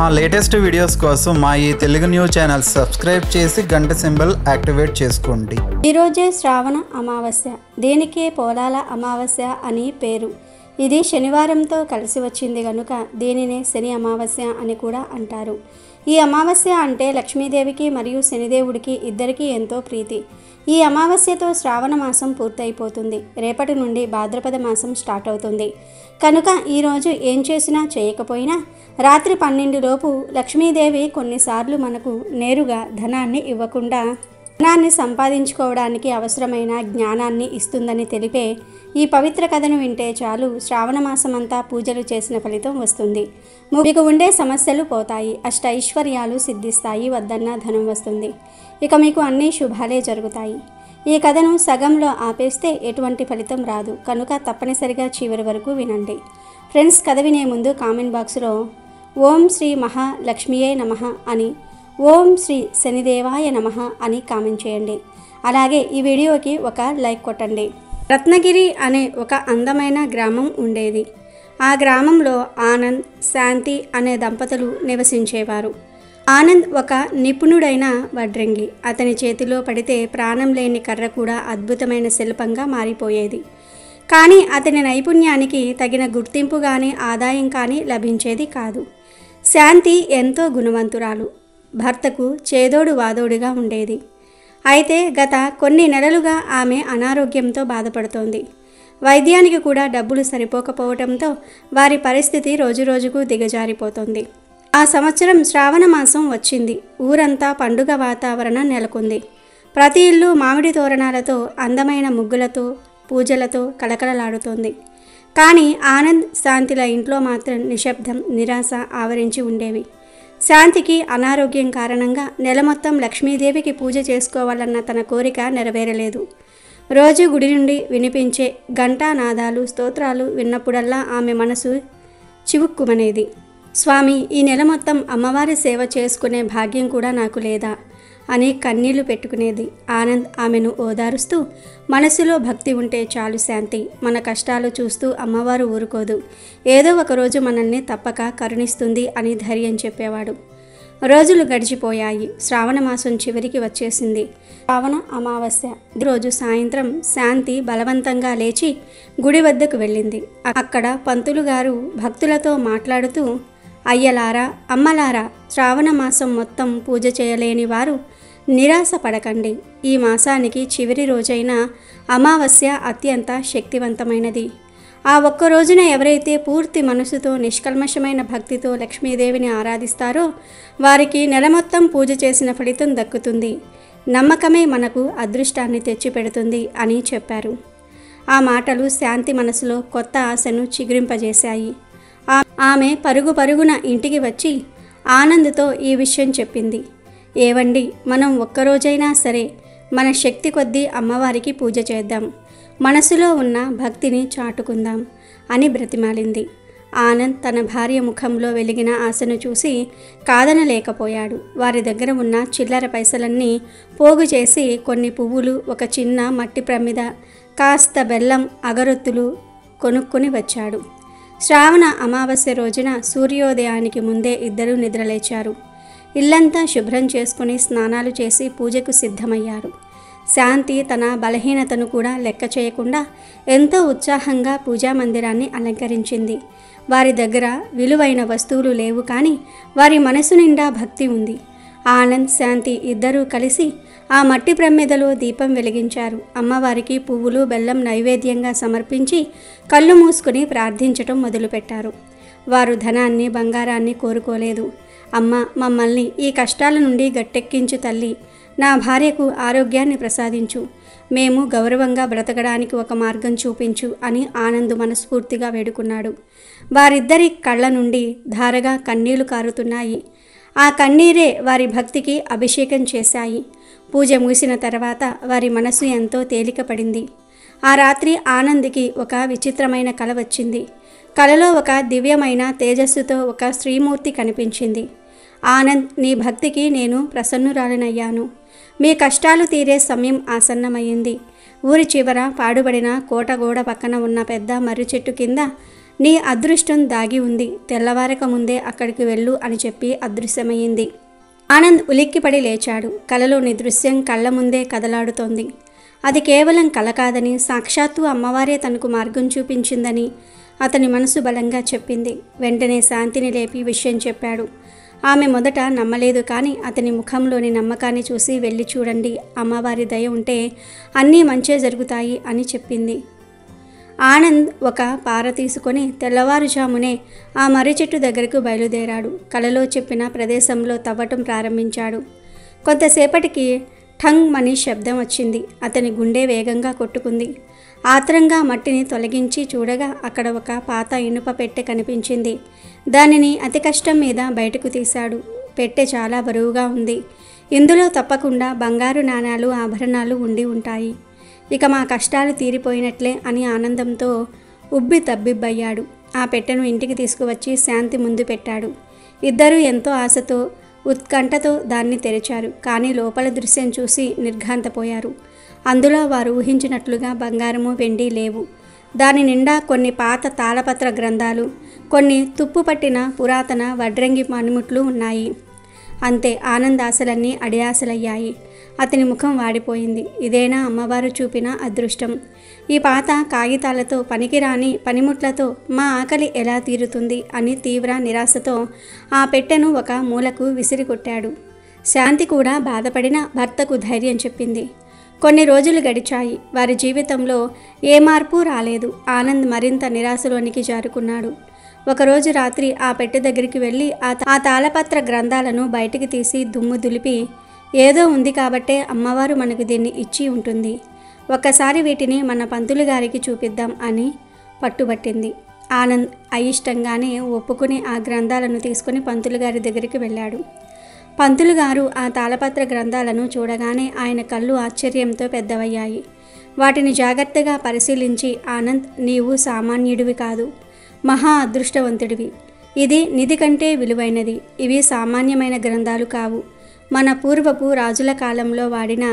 మా latest videos కోసం మా ఈ తెలుగు న్యూస్ ఛానల్ సబ్స్క్రైబ్ చేసి గంట సింబల్ యాక్టివేట్ చేసుకోండి. ఈరోజే శ్రావణ అమావాస్య, దీనికే పోలాల అమావాస్య అని పేరు. ఇది శనివారంతో కలిసి వచ్చింది కనుక దీనినే శని అమావాస్య అని కూడా అంటారు. ఈ అమావాస్య అంటే లక్ష్మీదేవికి మరియు శనిదేవుడికి ఇద్దరికీ ఎంతో ప్రీతి. ఈ అమావాస్యతో శ్రావణ మాసం పూర్తయిపోతుంది. రేపటి నుండి భాద్రపద మాసం స్టార్ట్ అవుతుంది కనుక ఈరోజు ఏం చేసినా చేయకపోయినా రాత్రి 12 లోపు లక్ష్మీదేవి కొన్నిసార్లు మనకు నేరుగా ధనాన్ని ఇవ్వకుండా ధనాన్ని సంపాదించుకోవడానికి అవసరమైన జ్ఞానాన్ని ఇస్తుందని తెలిపే ఈ పవిత్ర కథను వింటే చాలు శ్రావణ మాసమంతా పూజలు చేసిన ఫలితం వస్తుంది. మీకు ఉండే సమస్యలు పోతాయి, అష్టైశ్వర్యాలు సిద్ధిస్తాయి, వద్దన్న ధనం వస్తుంది. ఇక మీకు అన్ని శుభాలే జరుగుతాయి. ఈ కథను సగంలో ఆపేస్తే ఎటువంటి ఫలితం రాదు కనుక తప్పనిసరిగా చివరి వరకు వినండి. ఫ్రెండ్స్, కథ వినే ముందు కామెంట్ బాక్స్లో ఓం శ్రీ మహాలక్ష్మియే నమః అని, ఓం శ్రీ శనిదేవాయ నమః అని కామెంట్ చేయండి. అలాగే ఈ వీడియోకి ఒక లైక్ కొట్టండి. రత్నగిరి అనే ఒక అందమైన గ్రామం ఉండేది. ఆ గ్రామంలో ఆనంద్, శాంతి అనే దంపతులు నివసించేవారు. ఆనంద్ ఒక నిపుణుడైన వడ్రంగి. అతని చేతిలో పడితే ప్రాణం లేని కర్ర కూడా అద్భుతమైన శిల్పంగా మారిపోయేది. కానీ అతని నైపుణ్యానికి తగిన గుర్తింపు కానీ ఆదాయం కానీ లభించేది కాదు. శాంతి ఎంతో గుణవంతురాలు, భర్తకు చేదోడు వాదోడుగా ఉండేది. అయితే గత కొన్ని నెలలుగా ఆమె అనారోగ్యంతో బాధపడుతోంది. వైద్యానికి కూడా డబ్బులు సరిపోకపోవడంతో వారి పరిస్థితి రోజురోజుకు దిగజారిపోతోంది. ఆ సంవత్సరం శ్రావణ మాసం వచ్చింది. ఊరంతా పండుగ వాతావరణం నెలకొంది. ప్రతి ఇల్లు మామిడి తోరణాలతో, అందమైన ముగ్గులతో, పూజలతో కళకళలాడుతోంది. కానీ ఆనంద్, శాంతిల ఇంట్లో మాత్రం నిశ్శబ్దం, నిరాశ ఆవరించి ఉండేవి. శాంతికి అనారోగ్యం కారణంగా నెల మొత్తం లక్ష్మీదేవికి పూజ చేసుకోవాలన్న తన కోరిక నెరవేరలేదు. రోజు గుడి నుండి వినిపించే ఘంటానాదాలు, స్తోత్రాలు విన్నప్పుడల్లా ఆమె మనసు చివుక్కుమనేది. స్వామి, ఈ నెల మొత్తం అమ్మవారి సేవ చేసుకునే భాగ్యం కూడా నాకు లేదా అని కన్నీళ్లు పెట్టుకునేది. ఆనంద్ ఆమెను ఓదారుస్తూ, మనసులో భక్తి ఉంటే చాలు శాంతి, మన కష్టాలు చూస్తూ అమ్మవారు ఊరుకోదు, ఏదో ఒకరోజు మనల్ని తప్పక కరుణిస్తుంది అని ధైర్యం చెప్పేవాడు. రోజులు గడిచిపోయాయి. శ్రావణ మాసం చివరికి వచ్చేసింది. శ్రావణ అమావాస్య రోజు సాయంత్రం శాంతి బలవంతంగా లేచి గుడి వద్దకు వెళ్ళింది. అక్కడ పంతులు గారు భక్తులతో మాట్లాడుతూ, అయ్యలారా, అమ్మలారా, శ్రావణ మాసం మొత్తం పూజ చేయలేని వారు నిరాశ పడకండి. ఈ మాసానికి చివరి రోజైన అమావాస్య అత్యంత శక్తివంతమైనది. ఆ ఒక్క రోజున ఎవరైతే పూర్తి మనసుతో నిష్కల్మషమైన భక్తితో లక్ష్మీదేవిని ఆరాధిస్తారో వారికి నెల మొత్తం పూజ చేసిన ఫలితం దక్కుతుంది. నమ్మకమే మనకు అదృష్టాన్ని తెచ్చిపెడుతుంది అని చెప్పారు. ఆ మాటలు శాంతి మనసులో కొత్త ఆశను చిగురింపజేశాయి. ఆమె పరుగు పరుగున ఇంటికి వచ్చి ఆనంద్తో ఈ విషయం చెప్పింది. ఏవండి, మనం ఒక్కరోజైనా సరే మన శక్తి కొద్దీ అమ్మవారికి పూజ చేద్దాం, మనసులో ఉన్న భక్తిని చాటుకుందాం అని బ్రతిమాలింది. ఆనంద్ తన భార్య ముఖంలో వెలిగిన ఆశను చూసి కాదనలేకపోయాడు. వారి దగ్గర ఉన్న చిల్లర పైసలన్నీ పోగు చేసి కొన్ని పువ్వులు, ఒక చిన్న మట్టి ప్రమిద, కాస్త బెల్లం, అగరొత్తులు కొనుక్కొని వచ్చాడు. శ్రావణ అమావాస్య రోజున సూర్యోదయానికి ముందే ఇద్దరూ నిద్రలేచారు. ఇల్లంతా శుభ్రం చేసుకుని స్నానాలు చేసి పూజకు సిద్ధమయ్యారు. శాంతి తన బలహీనతను కూడా లెక్క చేయకుండా ఎంతో ఉత్సాహంగా పూజా మందిరాన్ని అలంకరించింది. వారి దగ్గర విలువైన వస్తువులు లేవు, కానీ వారి మనసు నిండా భక్తి ఉంది. ఆనంద్, శాంతి ఇద్దరూ కలిసి ఆ మట్టి ప్రమిదలో దీపం వెలిగించారు. అమ్మవారికి పువ్వులు, బెల్లం నైవేద్యంగా సమర్పించి కళ్ళు మూసుకుని ప్రార్థించటం మొదలుపెట్టారు. వారు ధనాన్ని, బంగారాన్ని కోరుకోలేదు. అమ్మ, మమ్మల్ని ఈ కష్టాల నుండి గట్టెక్కించు తల్లి, నా భార్యకు ఆరోగ్యాన్ని ప్రసాదించు, మేము గౌరవంగా బ్రతకడానికి ఒక మార్గం చూపించు అని ఆనంద్ మనస్ఫూర్తిగా వేడుకున్నాడు. వారిద్దరి కళ్ళ నుండి ధారగా కన్నీళ్లు కారుతున్నాయి. ఆ కన్నీరే వారి భక్తికి అభిషేకం చేశాయి. పూజ ముగిసిన తర్వాత వారి మనసు ఎంతో తేలికపడింది. ఆ రాత్రి ఆనంద్కి ఒక విచిత్రమైన కల వచ్చింది. కలలో ఒక దివ్యమైన తేజస్సుతో ఒక స్త్రీమూర్తి కనిపించింది. ఆనంద్, నీ భక్తికి నేను ప్రసన్నురాలినయ్యాను. మీ కష్టాలు తీరే సమయం ఆసన్నమైంది. ఊరి చివర పాడుబడిన కోట గోడ పక్కన ఉన్న పెద్ద మర్రి చెట్టు కింద నీ అదృష్టం దాగి ఉంది, తెల్లవారక ముందే అక్కడికి వెళ్ళు అని చెప్పి అదృశ్యమయ్యింది. ఆనంద్ ఉలిక్కిపడి లేచాడు. కలలోని దృశ్యం కళ్ళ ముందే కదలాడుతోంది. అది కేవలం కల కాదని, సాక్షాత్తు అమ్మవారే తనకు మార్గం చూపించిందని అతని మనసు బలంగా చెప్పింది. వెంటనే శాంతిని లేపి విషయం చెప్పాడు. ఆమె మొదట నమ్మలేదు, కానీ అతని ముఖంలోని నమ్మకాన్ని చూసి వెళ్ళి చూడండి, అమ్మవారి దయ ఉంటే అన్నీ మంచే జరుగుతాయి అని చెప్పింది. ఆనంద్ ఒక పార తీసుకొని తెల్లవారుజామునే ఆ మర్రి చెట్టు దగ్గరకు బయలుదేరాడు. కలలో చెప్పిన ప్రదేశంలో తవ్వటం ప్రారంభించాడు. కొంతసేపటికి ఠంగ్ మని శబ్దం వచ్చింది. అతని గుండె వేగంగా కొట్టుకుంది. ఆత్రంగా మట్టిని తొలగించి చూడగా అక్కడ ఒక పాత ఇనుప పెట్టె కనిపించింది. దానిని అతి కష్టం మీద బయటకు తీశాడు. పెట్టె చాలా బరువుగా ఉంది. ఇందులో తప్పకుండా బంగారు నాణాలు, ఆభరణాలు ఉండి ఉంటాయి. ఇక మా కష్టాలు తీరిపోయినట్లే అని ఆనందంతో ఉబ్బి తబ్బిబ్బయ్యాడు. ఆ పెట్టెను ఇంటికి తీసుకువచ్చి శాంతి ముందు పెట్టాడు. ఇద్దరూ ఎంతో ఆశతో, ఉత్కంఠతో దాన్ని తెరిచారు. కానీ లోపల దృశ్యం చూసి నిర్ఘాంతపోయారు. అందులో వారు ఊహించినట్లుగా బంగారము, వెండి లేవు. దాని నిండా కొన్ని పాత తాళపత్ర గ్రంథాలు, కొన్ని తుప్పు పట్టిన పురాతన వడ్రంగి పనిముట్లు ఉన్నాయి. అంతే, ఆనంద్ ఆశలన్నీ అడియాసలయ్యాయి. అతని ముఖం వాడిపోయింది. ఇదేనా అమ్మవారు చూపిన అదృష్టం? ఈ పాత కాగితాలతో, పనికిరాని పనిముట్లతో మా ఆకలి ఎలా తీరుతుంది అని తీవ్ర నిరాశతో ఆ పెట్టెను ఒక మూలకు విసిరికొట్టాడు. శాంతి కూడా బాధపడిన భర్తకు ధైర్యం చెప్పింది. కొన్ని రోజులు గడిచాయి. వారి జీవితంలో ఏ మార్పు రాలేదు. ఆనంద్ మరింత నిరాశలోనికి జారుకున్నాడు. ఒకరోజు రాత్రి ఆ పెట్టె దగ్గరికి వెళ్ళి ఆ తాళపత్ర గ్రంథాలను బయటికి తీసి దుమ్ము దులిపి, ఏదో ఉంది కాబట్టే అమ్మవారు మనకు దీన్ని ఇచ్చి ఉంటుంది, ఒక్కసారి వీటిని మన పంతులు గారికి చూపిద్దాం అని పట్టుబట్టింది. ఆనంద్ అయిష్టంగానే ఒప్పుకుని ఆ గ్రంథాలను తీసుకుని పంతులు గారి దగ్గరికి వెళ్ళాడు. పంతులు గారు ఆ తాళపత్ర గ్రంథాలను చూడగానే ఆయన కళ్ళు ఆశ్చర్యంతో పెద్దవయ్యాయి. వాటిని జాగ్రత్తగా పరిశీలించి, ఆనంద్, నీవు సామాన్యుడివి కాదు, మహా అదృష్టవంతుడివి. ఇది నిధి కంటే విలువైనది. ఇవి సామాన్యమైన గ్రంథాలు కావు. మన పూర్వపు రాజుల కాలంలో వాడిన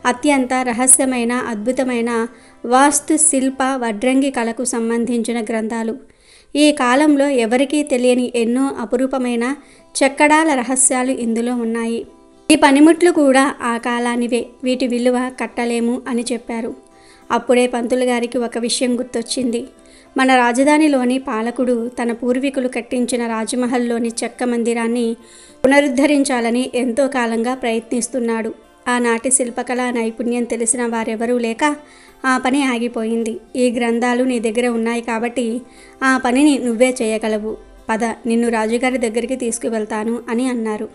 అత్యంత రహస్యమైన, అద్భుతమైన వాస్తు శిల్ప వడ్రంగి కళకు సంబంధించిన గ్రంథాలు. ఈ కాలంలో ఎవరికీ తెలియని ఎన్నో అపురూపమైన చెక్కడాల రహస్యాలు ఇందులో ఉన్నాయి. ఈ పనిముట్లు కూడా ఆ కాలానివే. వీటి విలువ కట్టలేము అని చెప్పారు. అప్పుడే పంతులు గారికి ఒక విషయం గుర్తొచ్చింది. మన రాజధానిలోని పాలకుడు తన పూర్వీకులు కట్టించిన రాజమహల్లోని చెక్క మందిరాన్ని పునరుద్ధరించాలని ఎంతో కాలంగా ప్రయత్నిస్తున్నాడు. ఆనాటి శిల్పకళా నైపుణ్యం తెలిసిన వారెవరూ లేక ఆ పని ఆగిపోయింది. ఈ గ్రంథాలు నీ దగ్గర ఉన్నాయి కాబట్టి ఆ పనిని నువ్వే చేయగలవు. పద, నిన్ను రాజుగారి దగ్గరికి తీసుకువెళ్తాను అని అన్నారు.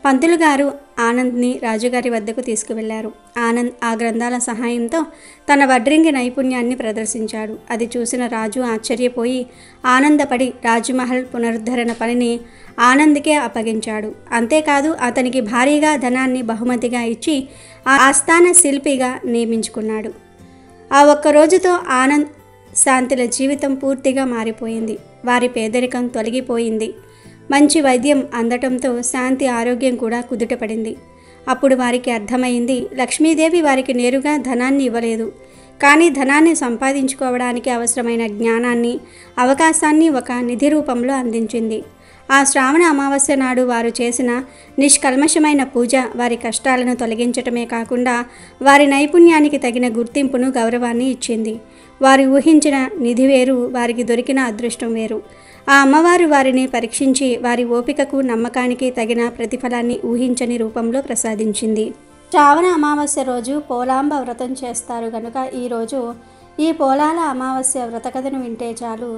పంతులు గారు ఆనంద్ని రాజుగారి వద్దకు తీసుకువెళ్లారు. ఆనంద్ ఆ గ్రంథాల సహాయంతో తన వడ్రింగి నైపుణ్యాన్ని ప్రదర్శించాడు. అది చూసిన రాజు ఆశ్చర్యపోయి ఆనందపడి రాజమహల్ పునరుద్ధరణ పనిని ఆనంద్కే అప్పగించాడు. అంతేకాదు, అతనికి భారీగా ధనాన్ని బహుమతిగా ఇచ్చి ఆస్థాన శిల్పిగా నియమించుకున్నాడు. ఆ ఒక్కరోజుతో ఆనంద్, శాంతిల జీవితం పూర్తిగా మారిపోయింది. వారి పేదరికం తొలగిపోయింది. మంచి వైద్యం అందటంతో శాంతి ఆరోగ్యం కూడా కుదుటపడింది. అప్పుడు వారికి అర్థమైంది, లక్ష్మీదేవి వారికి నేరుగా ధనాన్ని ఇవ్వలేదు, కానీ ధనాన్ని సంపాదించుకోవడానికి అవసరమైన జ్ఞానాన్ని, అవకాశాన్ని ఒక నిధి రూపంలో అందించింది. ఆ శ్రావణ అమావాస్య నాడు వారు చేసిన నిష్కల్మషమైన పూజ వారి కష్టాలను తొలగించటమే కాకుండా వారి నైపుణ్యానికి తగిన గుర్తింపును, గౌరవాన్ని ఇచ్చింది. వారు ఊహించిన నిధి వేరు, వారికి దొరికిన అదృష్టం వేరు. ఆ అమ్మవారు వారిని పరీక్షించి వారి ఓపికకు, నమ్మకానికి తగిన ప్రతిఫలాన్ని ఊహించని రూపంలో ప్రసాదించింది. శ్రావణ అమావాస్య రోజు పోలాంబ వ్రతం చేస్తారు కనుక ఈరోజు ఈ పోలాల అమావాస్య వ్రత కథను వింటే చాలు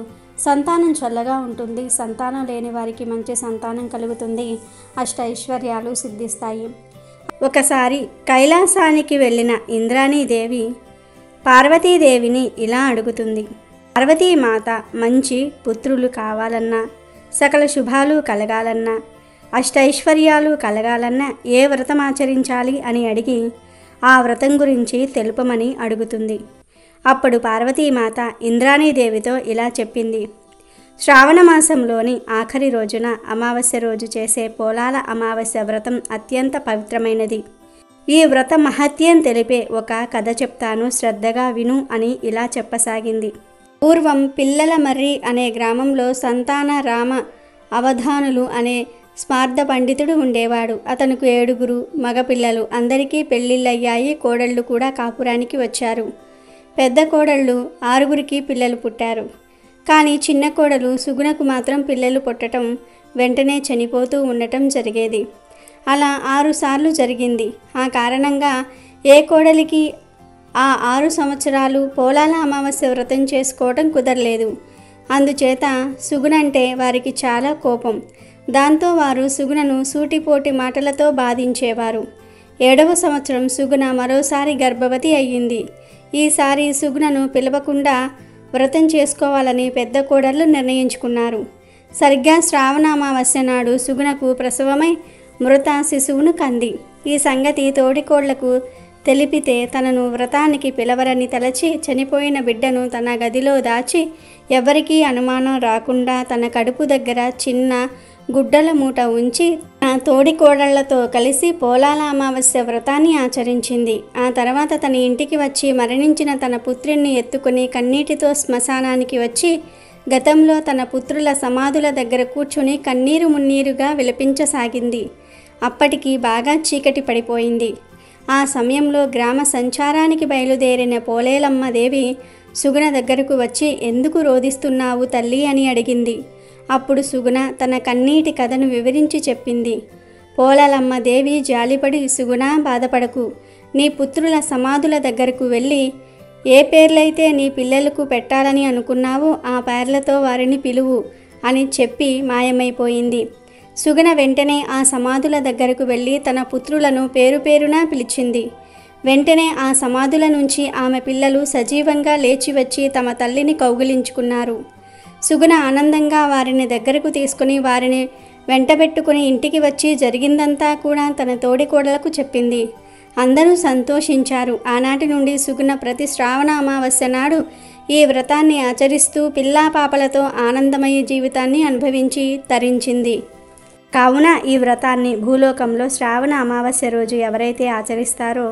సంతానం చల్లగా ఉంటుంది. సంతానం లేని వారికి మంచి సంతానం కలుగుతుంది. అష్టైశ్వర్యాలు సిద్ధిస్తాయి. ఒకసారి కైలాసానికి వెళ్ళిన ఇంద్రాణీదేవి పార్వతీదేవిని ఇలా అడుగుతుంది. పార్వతీమాత మంచి పుత్రులు కావాలన్నా, సకల శుభాలు కలగాలన్నా, అష్టైశ్వర్యాలు కలగాలన్నా ఏ వ్రతం ఆచరించాలి అని అడిగి ఆ వ్రతం గురించి తెలుపమని అడుగుతుంది. అప్పుడు పార్వతీమాత ఇంద్రాణీదేవితో ఇలా చెప్పింది. శ్రావణ మాసంలోని ఆఖరి రోజున అమావాస్య రోజు చేసే పోలాల అమావాస్య వ్రతం అత్యంత పవిత్రమైనది. ఈ వ్రత మహత్యం తెలిపే ఒక కథ చెప్తాను, శ్రద్ధగా విను అని ఇలా చెప్పసాగింది. పూర్వం పిల్లల మర్రి అనే గ్రామంలో సంతాన రామ అవధానులు అనే స్మార్థ పండితుడు ఉండేవాడు. అతనికి 7 మగపిల్లలు. అందరికీ పెళ్ళిళ్ళయ్యాయి. కోడళ్ళు కూడా కాపురానికి వచ్చారు. పెద్ద కోడళ్ళు 6 పిల్లలు పుట్టారు. కానీ చిన్న కోడలు సుగుణకు మాత్రం పిల్లలు పుట్టడం వెంటనే చనిపోతూ ఉండటం జరిగేది. అలా 6 సార్లు జరిగింది. ఆ కారణంగా ఏ కోడలికి ఆ 6 సంవత్సరాలు పోలాల అమావాస్య వ్రతం చేసుకోవడం కుదరలేదు. అందుచేత సుగుణంటే వారికి చాలా కోపం. దాంతో వారు సుగుణను సూటిపోటి మాటలతో బాధించేవారు. 7వ సంవత్సరం సుగుణ మరోసారి గర్భవతి అయ్యింది. ఈసారి సుగుణను పిలవకుండా వ్రతం చేసుకోవాలని పెద్ద కోడళ్ళు నిర్ణయించుకున్నారు. సరిగ్గా శ్రావణ అమావాస్య నాడు సుగుణకు ప్రసవమై మృత శిశువును కంది. ఈ సంగతి తోడికోళ్లకు తెలిపితే తనను వ్రతానికి పిలవరని తలచి చనిపోయిన బిడ్డను తన గదిలో దాచి ఎవరికీ అనుమానం రాకుండా తన కడుపు దగ్గర చిన్న గుడ్డల మూట ఉంచి తోడికోడళ్లతో కలిసి పోలాల అమావాస్య వ్రతాన్ని ఆచరించింది. ఆ తర్వాత తన ఇంటికి వచ్చి మరణించిన తన పుత్రుణ్ణి ఎత్తుకుని కన్నీటితో శ్మశానానికి వచ్చి గతంలో తన పుత్రుల సమాధుల దగ్గర కూర్చుని కన్నీరు మున్నీరుగా విలపించసాగింది. అప్పటికి బాగా చీకటి పడిపోయింది. ఆ సమయంలో గ్రామ సంచారానికి బయలుదేరిన పోలేలమ్మ దేవి సుగుణ దగ్గరకు వచ్చి ఎందుకు రోదిస్తున్నావు తల్లి అని అడిగింది. అప్పుడు సుగుణ తన కన్నీటి కథను వివరించి చెప్పింది. పోలేలమ్మ దేవి జాలిపడి సుగుణ బాధపడకు, నీ పుత్రుల సమాధుల దగ్గరకు వెళ్ళి ఏ పేర్లైతే నీ పిల్లలకు పెట్టాలని అనుకున్నావో ఆ పేర్లతో వారిని పిలువు అని చెప్పి మాయమైపోయింది. సుగుణ వెంటనే ఆ సమాధుల దగ్గరకు వెళ్ళి తన పుత్రులను పేరు పేరున పిలిచింది. వెంటనే ఆ సమాధుల నుంచి ఆమె పిల్లలు సజీవంగా లేచి వచ్చి తమ తల్లిని కౌగిలించుకున్నారు. సుగుణ ఆనందంగా వారిని దగ్గరకు తీసుకుని వారిని వెంటబెట్టుకుని ఇంటికి వచ్చి జరిగిందంతా కూడా తన తోడికోడలకు చెప్పింది. అందరూ సంతోషించారు. ఆనాటి నుండి సుగుణ ప్రతి శ్రావణ అమావాస్య నాడు ఈ వ్రతాన్ని ఆచరిస్తూ పిల్లా పాపలతో ఆనందమయ జీవితాన్ని అనుభవించి తరించింది. కావున ఈ వ్రతాన్ని భూలోకంలో శ్రావణ అమావాస్య రోజు ఎవరైతే ఆచరిస్తారో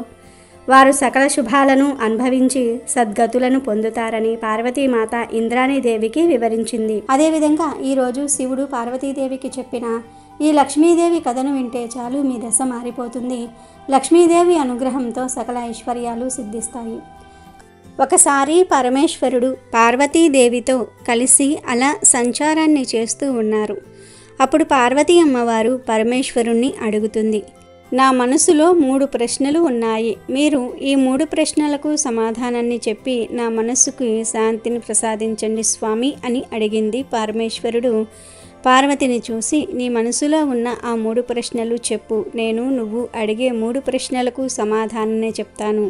వారు సకల శుభాలను అనుభవించి సద్గతులను పొందుతారని పార్వతీమాత ఇంద్రాణీదేవికి వివరించింది. అదేవిధంగా ఈరోజు శివుడు పార్వతీదేవికి చెప్పిన ఈ లక్ష్మీదేవి కథను వింటే చాలు మీ దశ మారిపోతుంది. లక్ష్మీదేవి అనుగ్రహంతో సకల ఐశ్వర్యాలు సిద్ధిస్తాయి. ఒకసారి పరమేశ్వరుడు పార్వతీదేవితో కలిసి అలా సంచారాన్ని చేస్తూ ఉన్నారు. అప్పుడు పార్వతీ అమ్మవారు పరమేశ్వరుణ్ణి అడుగుతుంది, నా మనసులో 3 ప్రశ్నలు ఉన్నాయి. మీరు ఈ 3 ప్రశ్నలకు సమాధానాన్ని చెప్పి నా మనస్సుకు శాంతిని ప్రసాదించండి స్వామి అని అడిగింది. పరమేశ్వరుడు పార్వతిని చూసి, నీ మనసులో ఉన్న ఆ 3 ప్రశ్నలు చెప్పు, నేను నువ్వు అడిగే 3 ప్రశ్నలకు సమాధానాన్ని చెప్తాను,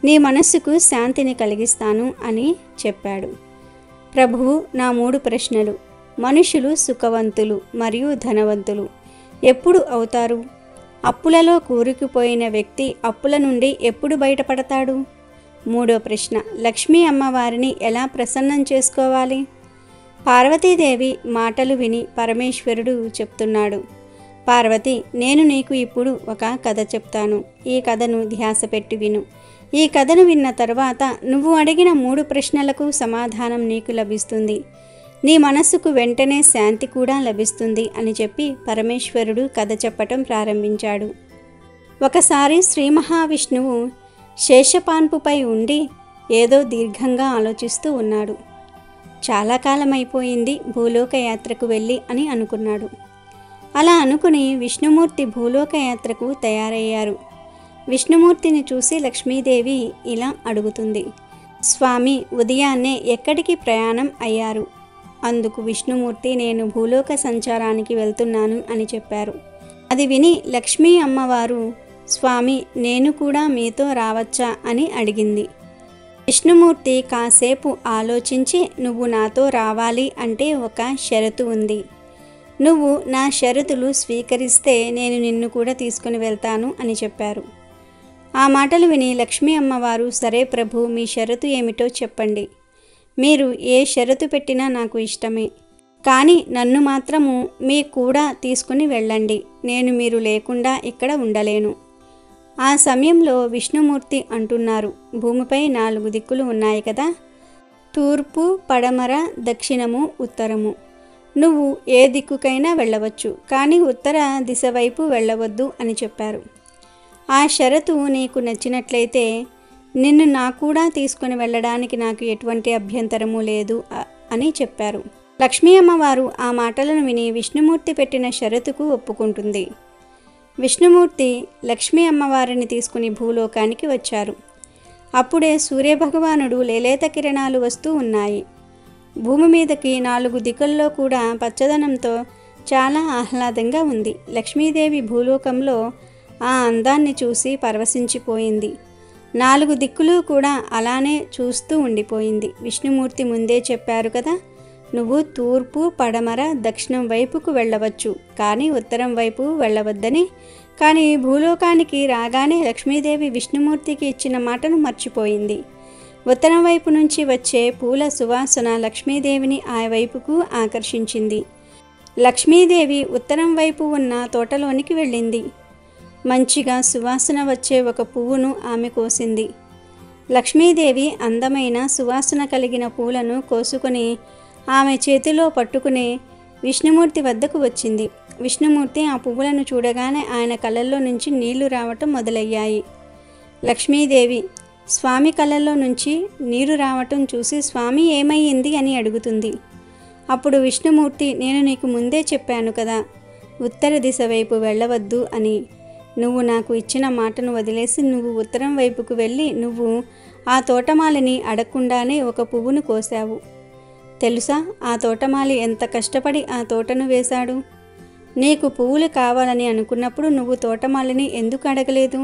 నీ మనస్సుకు శాంతిని కలిగిస్తాను అని చెప్పాడు. ప్రభువు, నా 3 ప్రశ్నలు: మనుషులు సుఖవంతులు మరియు ధనవంతులు ఎప్పుడు అవుతారు? అప్పులలో కూరుకుపోయిన వ్యక్తి అప్పుల నుండి ఎప్పుడు బయటపడతాడు? 3వ ప్రశ్న, లక్ష్మీ అమ్మవారిని ఎలా ప్రసన్నం చేసుకోవాలి? పార్వతీదేవి మాటలు విని పరమేశ్వరుడు చెప్తున్నాడు, పార్వతి, నేను నీకు ఇప్పుడు ఒక కథ చెప్తాను. ఈ కథను ధ్యాస పెట్టి విను. ఈ కథను విన్న తర్వాత నువ్వు అడిగిన 3 ప్రశ్నలకు సమాధానం నీకు లభిస్తుంది. నీ మనస్సుకు వెంటనే శాంతి కూడా లభిస్తుంది అని చెప్పి పరమేశ్వరుడు కథ చెప్పటం ప్రారంభించాడు. ఒకసారి శ్రీ మహావిష్ణువు శేషపాన్పుపై ఉండి ఏదో దీర్ఘంగా ఆలోచిస్తూ ఉన్నాడు. చాలా కాలం అయిపోయింది భూలోక యాత్రకు వెళ్ళి అని అనుకున్నాడు. అలా అనుకుని విష్ణుమూర్తి భూలోక యాత్రకు తయారయ్యారు. విష్ణుమూర్తిని చూసి లక్ష్మీదేవి ఇలా అడుగుతుంది, స్వామి, ఉదయాన్నే ఎక్కడికి ప్రయాణం అయ్యారు? అందుకు విష్ణుమూర్తి, నేను భూలోక సంచారానికి వెళ్తున్నాను అని చెప్పారు. అది విని లక్ష్మీ అమ్మవారు, స్వామి, నేను కూడా మీతో రావచ్చా అని అడిగింది. విష్ణుమూర్తి కాసేపు ఆలోచించి, నువ్వు నాతో రావాలి అంటే ఒక షరతు ఉంది. నువ్వు నా షరతులు స్వీకరిస్తే నేను నిన్ను కూడా తీసుకుని వెళ్తాను అని చెప్పారు. ఆ మాటలు విని లక్ష్మీ అమ్మవారు, సరే ప్రభు, మీ షరతు ఏమిటో చెప్పండి. మీరు ఏ షరతు పెట్టినా నాకు ఇష్టమే, కానీ నన్ను మాత్రము మీ కూడా తీసుకుని వెళ్ళండి. నేను మీరు లేకుండా ఇక్కడ ఉండలేను. ఆ సమయంలో విష్ణుమూర్తి అంటున్నారు, భూమిపై 4 దిక్కులు ఉన్నాయి కదా, తూర్పు, పడమర, దక్షిణము, ఉత్తరము. నువ్వు ఏ దిక్కుకైనా వెళ్ళవచ్చు, కానీ ఉత్తర దిశ వైపు వెళ్ళవద్దు అని చెప్పారు. ఆ షరతు నీకు నచ్చినట్లయితే నిన్ను నా కూడా తీసుకుని వెళ్ళడానికి నాకు ఎటువంటి అభ్యంతరము లేదు అని చెప్పారు. లక్ష్మీ అమ్మవారు ఆ మాటలను విని విష్ణుమూర్తి పెట్టిన షరతుకు ఒప్పుకుంటుంది. విష్ణుమూర్తి లక్ష్మీ అమ్మవారిని తీసుకుని భూలోకానికి వచ్చారు. అప్పుడే సూర్యభగవానుడు లేలేత కిరణాలు వస్తూ ఉన్నాయి. భూమి మీదకి 4 దిక్కుల్లో కూడా పచ్చదనంతో చాలా ఆహ్లాదంగా ఉంది. లక్ష్మీదేవి భూలోకంలో ఆ అందాన్ని చూసి పరవశించిపోయింది. 4 దిక్కులు కూడా అలానే చూస్తూ ఉండిపోయింది. విష్ణుమూర్తి ముందే చెప్పారు కదా, నువ్వు తూర్పు, పడమర, దక్షిణం వైపుకు వెళ్ళవచ్చు, కానీ ఉత్తరం వైపు వెళ్ళవద్దని. కానీ భూలోకానికి రాగానే లక్ష్మీదేవి విష్ణుమూర్తికి ఇచ్చిన మాటను మర్చిపోయింది. ఉత్తరం వైపు నుంచి వచ్చే పూల సువాసన లక్ష్మీదేవిని ఆ వైపుకు ఆకర్షించింది. లక్ష్మీదేవి ఉత్తరం వైపు ఉన్న తోటలోనికి వెళ్ళింది. మంచిగా సువాసన వచ్చే ఒక పువ్వును ఆమె కోసింది. లక్ష్మీదేవి అందమైన సువాసన కలిగిన పూలను కోసుకొని ఆమె చేతిలో పట్టుకుని విష్ణుమూర్తి వద్దకు వచ్చింది. విష్ణుమూర్తి ఆ పువ్వులను చూడగానే ఆయన కళ్ళల్లో నుంచి నీళ్లు రావటం మొదలయ్యాయి. లక్ష్మీదేవి స్వామి కళ్ళల్లో నుంచి నీరు రావటం చూసి స్వామి ఏమయ్యింది అని అడుగుతుంది. అప్పుడు విష్ణుమూర్తి, నేను నీకు ముందే చెప్పాను కదా, ఉత్తర దిశ వైపు వెళ్ళవద్దు అని. నువ్వు నాకు ఇచ్చిన మాటను వదిలేసి నువ్వు ఉత్తరం వైపుకు వెళ్ళి నువ్వు ఆ తోటమాలిని అడగకుండానే ఒక పువ్వును కోసావు. తెలుసా, ఆ తోటమాలి ఎంత కష్టపడి ఆ తోటను వేశాడు. నీకు పువ్వులు కావాలని అనుకున్నప్పుడు నువ్వు తోటమాలిని ఎందుకు అడగలేదు?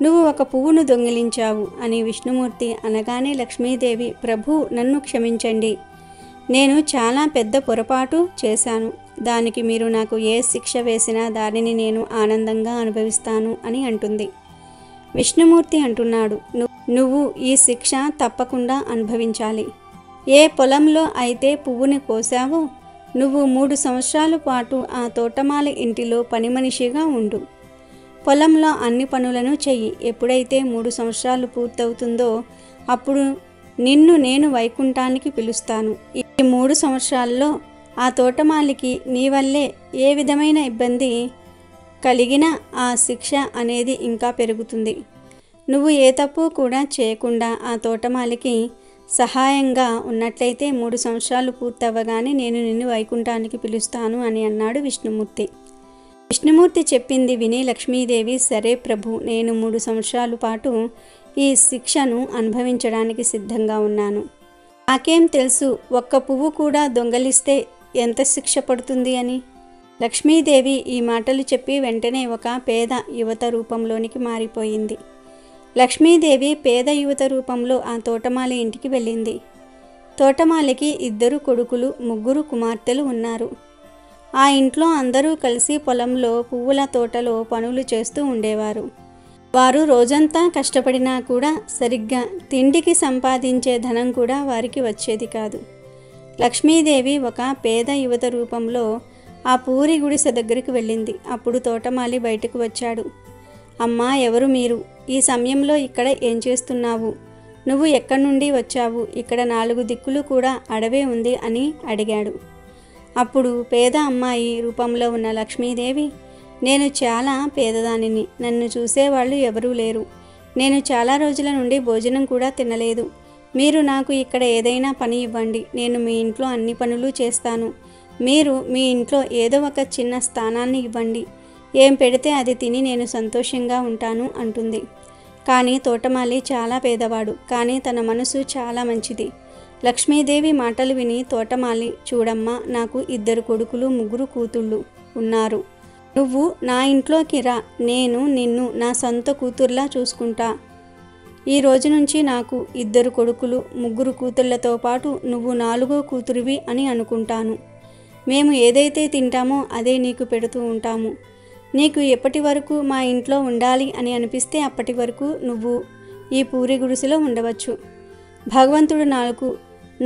నువ్వు ఒక పువ్వును దొంగిలించావు అని విష్ణుమూర్తి అనగానే లక్ష్మీదేవి, ప్రభు నన్ను క్షమించండి, నేను చాలా పెద్ద పొరపాటు చేశాను. దానికి మీరు నాకు ఏ శిక్ష వేసినా దానిని నేను ఆనందంగా అనుభవిస్తాను అని అంటుంది. విష్ణుమూర్తి అంటున్నాడు, నువ్వు ఈ శిక్ష తప్పకుండా అనుభవించాలి. ఏ పొలంలో అయితే పువ్వుని కోసావో నువ్వు 3 సంవత్సరాల పాటు ఆ తోటమాలి ఇంటిలో పని మనిషిగా ఉండు. పొలంలో అన్ని పనులను చెయ్యి. ఎప్పుడైతే 3 సంవత్సరాలు పూర్తవుతుందో అప్పుడు నిన్ను నేను వైకుంఠానికి పిలుస్తాను. ఈ 3 సంవత్సరాల్లో ఆ తోటమాలికి నీ వల్లే ఏ విధమైన ఇబ్బంది కలిగినా ఆ శిక్ష అనేది ఇంకా పెరుగుతుంది. నువ్వు ఏ తప్పు కూడా చేయకుండా ఆ తోటమాలికి సహాయంగా ఉన్నట్లయితే 3 సంవత్సరాలు పూర్తవ్వగానే నేను నిన్ను వైకుంఠానికి పిలుస్తాను అని అన్నాడు విష్ణుమూర్తి. విష్ణుమూర్తి చెప్పింది విని లక్ష్మీదేవి, సరే ప్రభు, నేను 3 సంవత్సరాల పాటు ఈ శిక్షను అనుభవించడానికి సిద్ధంగా ఉన్నాను. నాకేం తెలుసు ఒక్క పువ్వు కూడా దొంగలిస్తే ఎంత శిక్ష పడుతుంది అని. లక్ష్మీదేవి ఈ మాటలు చెప్పి వెంటనే ఒక పేద యువత రూపంలోనికి మారిపోయింది. లక్ష్మీదేవి పేద యువత రూపంలో ఆ తోటమాలి ఇంటికి వెళ్ళింది. తోటమాలికి 2 కొడుకులు, 3 కుమార్తెలు ఉన్నారు. ఆ ఇంట్లో అందరూ కలిసి పొలంలో పువ్వుల తోటలో పనులు చేస్తూ ఉండేవారు. వారు రోజంతా కష్టపడినా కూడా సరిగ్గా తిండికి సంపాదించే ధనం కూడా వారికి వచ్చేది కాదు. లక్ష్మీదేవి ఒక పేద యువత రూపంలో ఆ పూరి గుడిసె దగ్గరికి వెళ్ళింది. అప్పుడు తోటమాలి బయటకు వచ్చాడు. అమ్మా, ఎవరు మీరు? ఈ సమయంలో ఇక్కడ ఏం చేస్తున్నావు? నువ్వు ఎక్కడి నుండి వచ్చావు? ఇక్కడ 4 దిక్కులు కూడా అడవే ఉంది అని అడిగాడు. అప్పుడు పేద అమ్మాయి రూపంలో ఉన్న లక్ష్మీదేవి, నేను చాలా పేదదానిని, నన్ను చూసేవాళ్ళు ఎవరూ లేరు, నేను చాలా రోజుల నుండి భోజనం కూడా తినలేదు. మీరు నాకు ఇక్కడ ఏదైనా పని ఇవ్వండి, నేను మీ ఇంట్లో అన్ని పనులు చేస్తాను. మీరు మీ ఇంట్లో ఏదో ఒక చిన్న స్థానాన్ని ఇవ్వండి, ఏం పెడితే అది తిని నేను సంతోషంగా ఉంటాను అంటుంది. కానీ తోటమాలి చాలా పేదవాడు, కానీ తన మనసు చాలా మంచిది. లక్ష్మీదేవి మాటలు విని తోటమాలి, చూడమ్మా, నాకు 2 కొడుకులు 3 కూతుళ్ళు ఉన్నారు. నువ్వు నా ఇంట్లోకి రా, నేను నిన్ను నా సొంత కూతుర్లా చూసుకుంటా. ఈ రోజు నుంచి నాకు 2 కొడుకులు 3 కూతుళ్లతో పాటు నువ్వు 4వ కూతురివి అని అనుకుంటాను. మేము ఏదైతే తింటామో అదే నీకు పెడుతూ ఉంటాము. నీకు ఎప్పటి వరకు మా ఇంట్లో ఉండాలి అని అనిపిస్తే అప్పటి వరకు నువ్వు ఈ పూరి గుడిసెలో ఉండవచ్చు. భగవంతుడు నాకు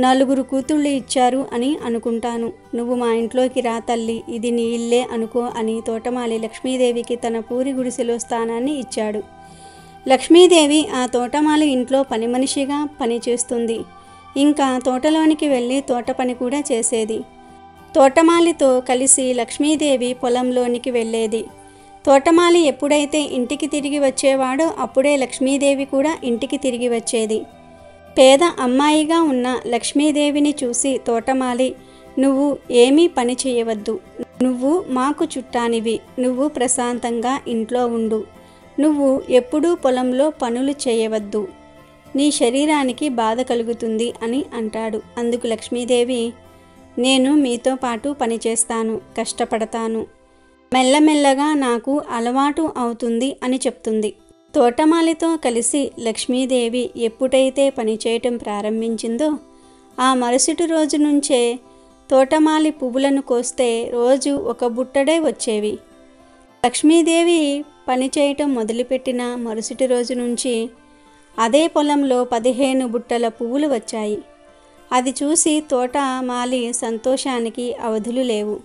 4 కూతుళ్ళు ఇచ్చారు అని అనుకుంటాను. నువ్వు మా ఇంట్లోకి రా తల్లి, ఇది నీ ఇల్లే అనుకో అని తోటమాలి లక్ష్మీదేవికి తన పూరి గుడిసెలో స్థానాన్ని ఇచ్చాడు. లక్ష్మీదేవి ఆ తోటమాలి ఇంట్లో పని మనిషిగా పనిచేస్తుంది. ఇంకా తోటలోనికి వెళ్ళి తోట పని కూడా చేసేది. తోటమాలితో కలిసి లక్ష్మీదేవి పొలంలోనికి వెళ్ళేది. తోటమాలి ఎప్పుడైతే ఇంటికి తిరిగి వచ్చేవాడో అప్పుడే లక్ష్మీదేవి కూడా ఇంటికి తిరిగి వచ్చేది. పేద అమ్మాయిగా ఉన్న లక్ష్మీదేవిని చూసి తోటమాలి, నువ్వు ఏమీ పని చేయవద్దు, నువ్వు మాకు చుట్టానివి, నువ్వు ప్రశాంతంగా ఇంట్లో ఉండు, నువ్వు ఎప్పుడూ పొలంలో పనులు చేయవద్దు, నీ శరీరానికి బాధ కలుగుతుంది అని అంటాడు. అందుకు లక్ష్మీదేవి, నేను మీతో పాటు పనిచేస్తాను, కష్టపడతాను, మెల్లమెల్లగా నాకు అలవాటు అవుతుంది అని చెప్తుంది. తోటమాలితో కలిసి లక్ష్మీదేవి ఎప్పుడైతే పనిచేయటం ప్రారంభించిందో ఆ మరుసటి రోజు నుంచే తోటమాలి పువ్వులను కోస్తే రోజు ఒక బుట్టడే వచ్చేవి. లక్ష్మీదేవి పనిచేయటం మొదలుపెట్టిన మరుసటి రోజు నుంచి అదే పొలంలో 15 బుట్టల పువ్వులు వచ్చాయి. అది చూసి తోటమాలి సంతోషానికి అవధులు లేవు.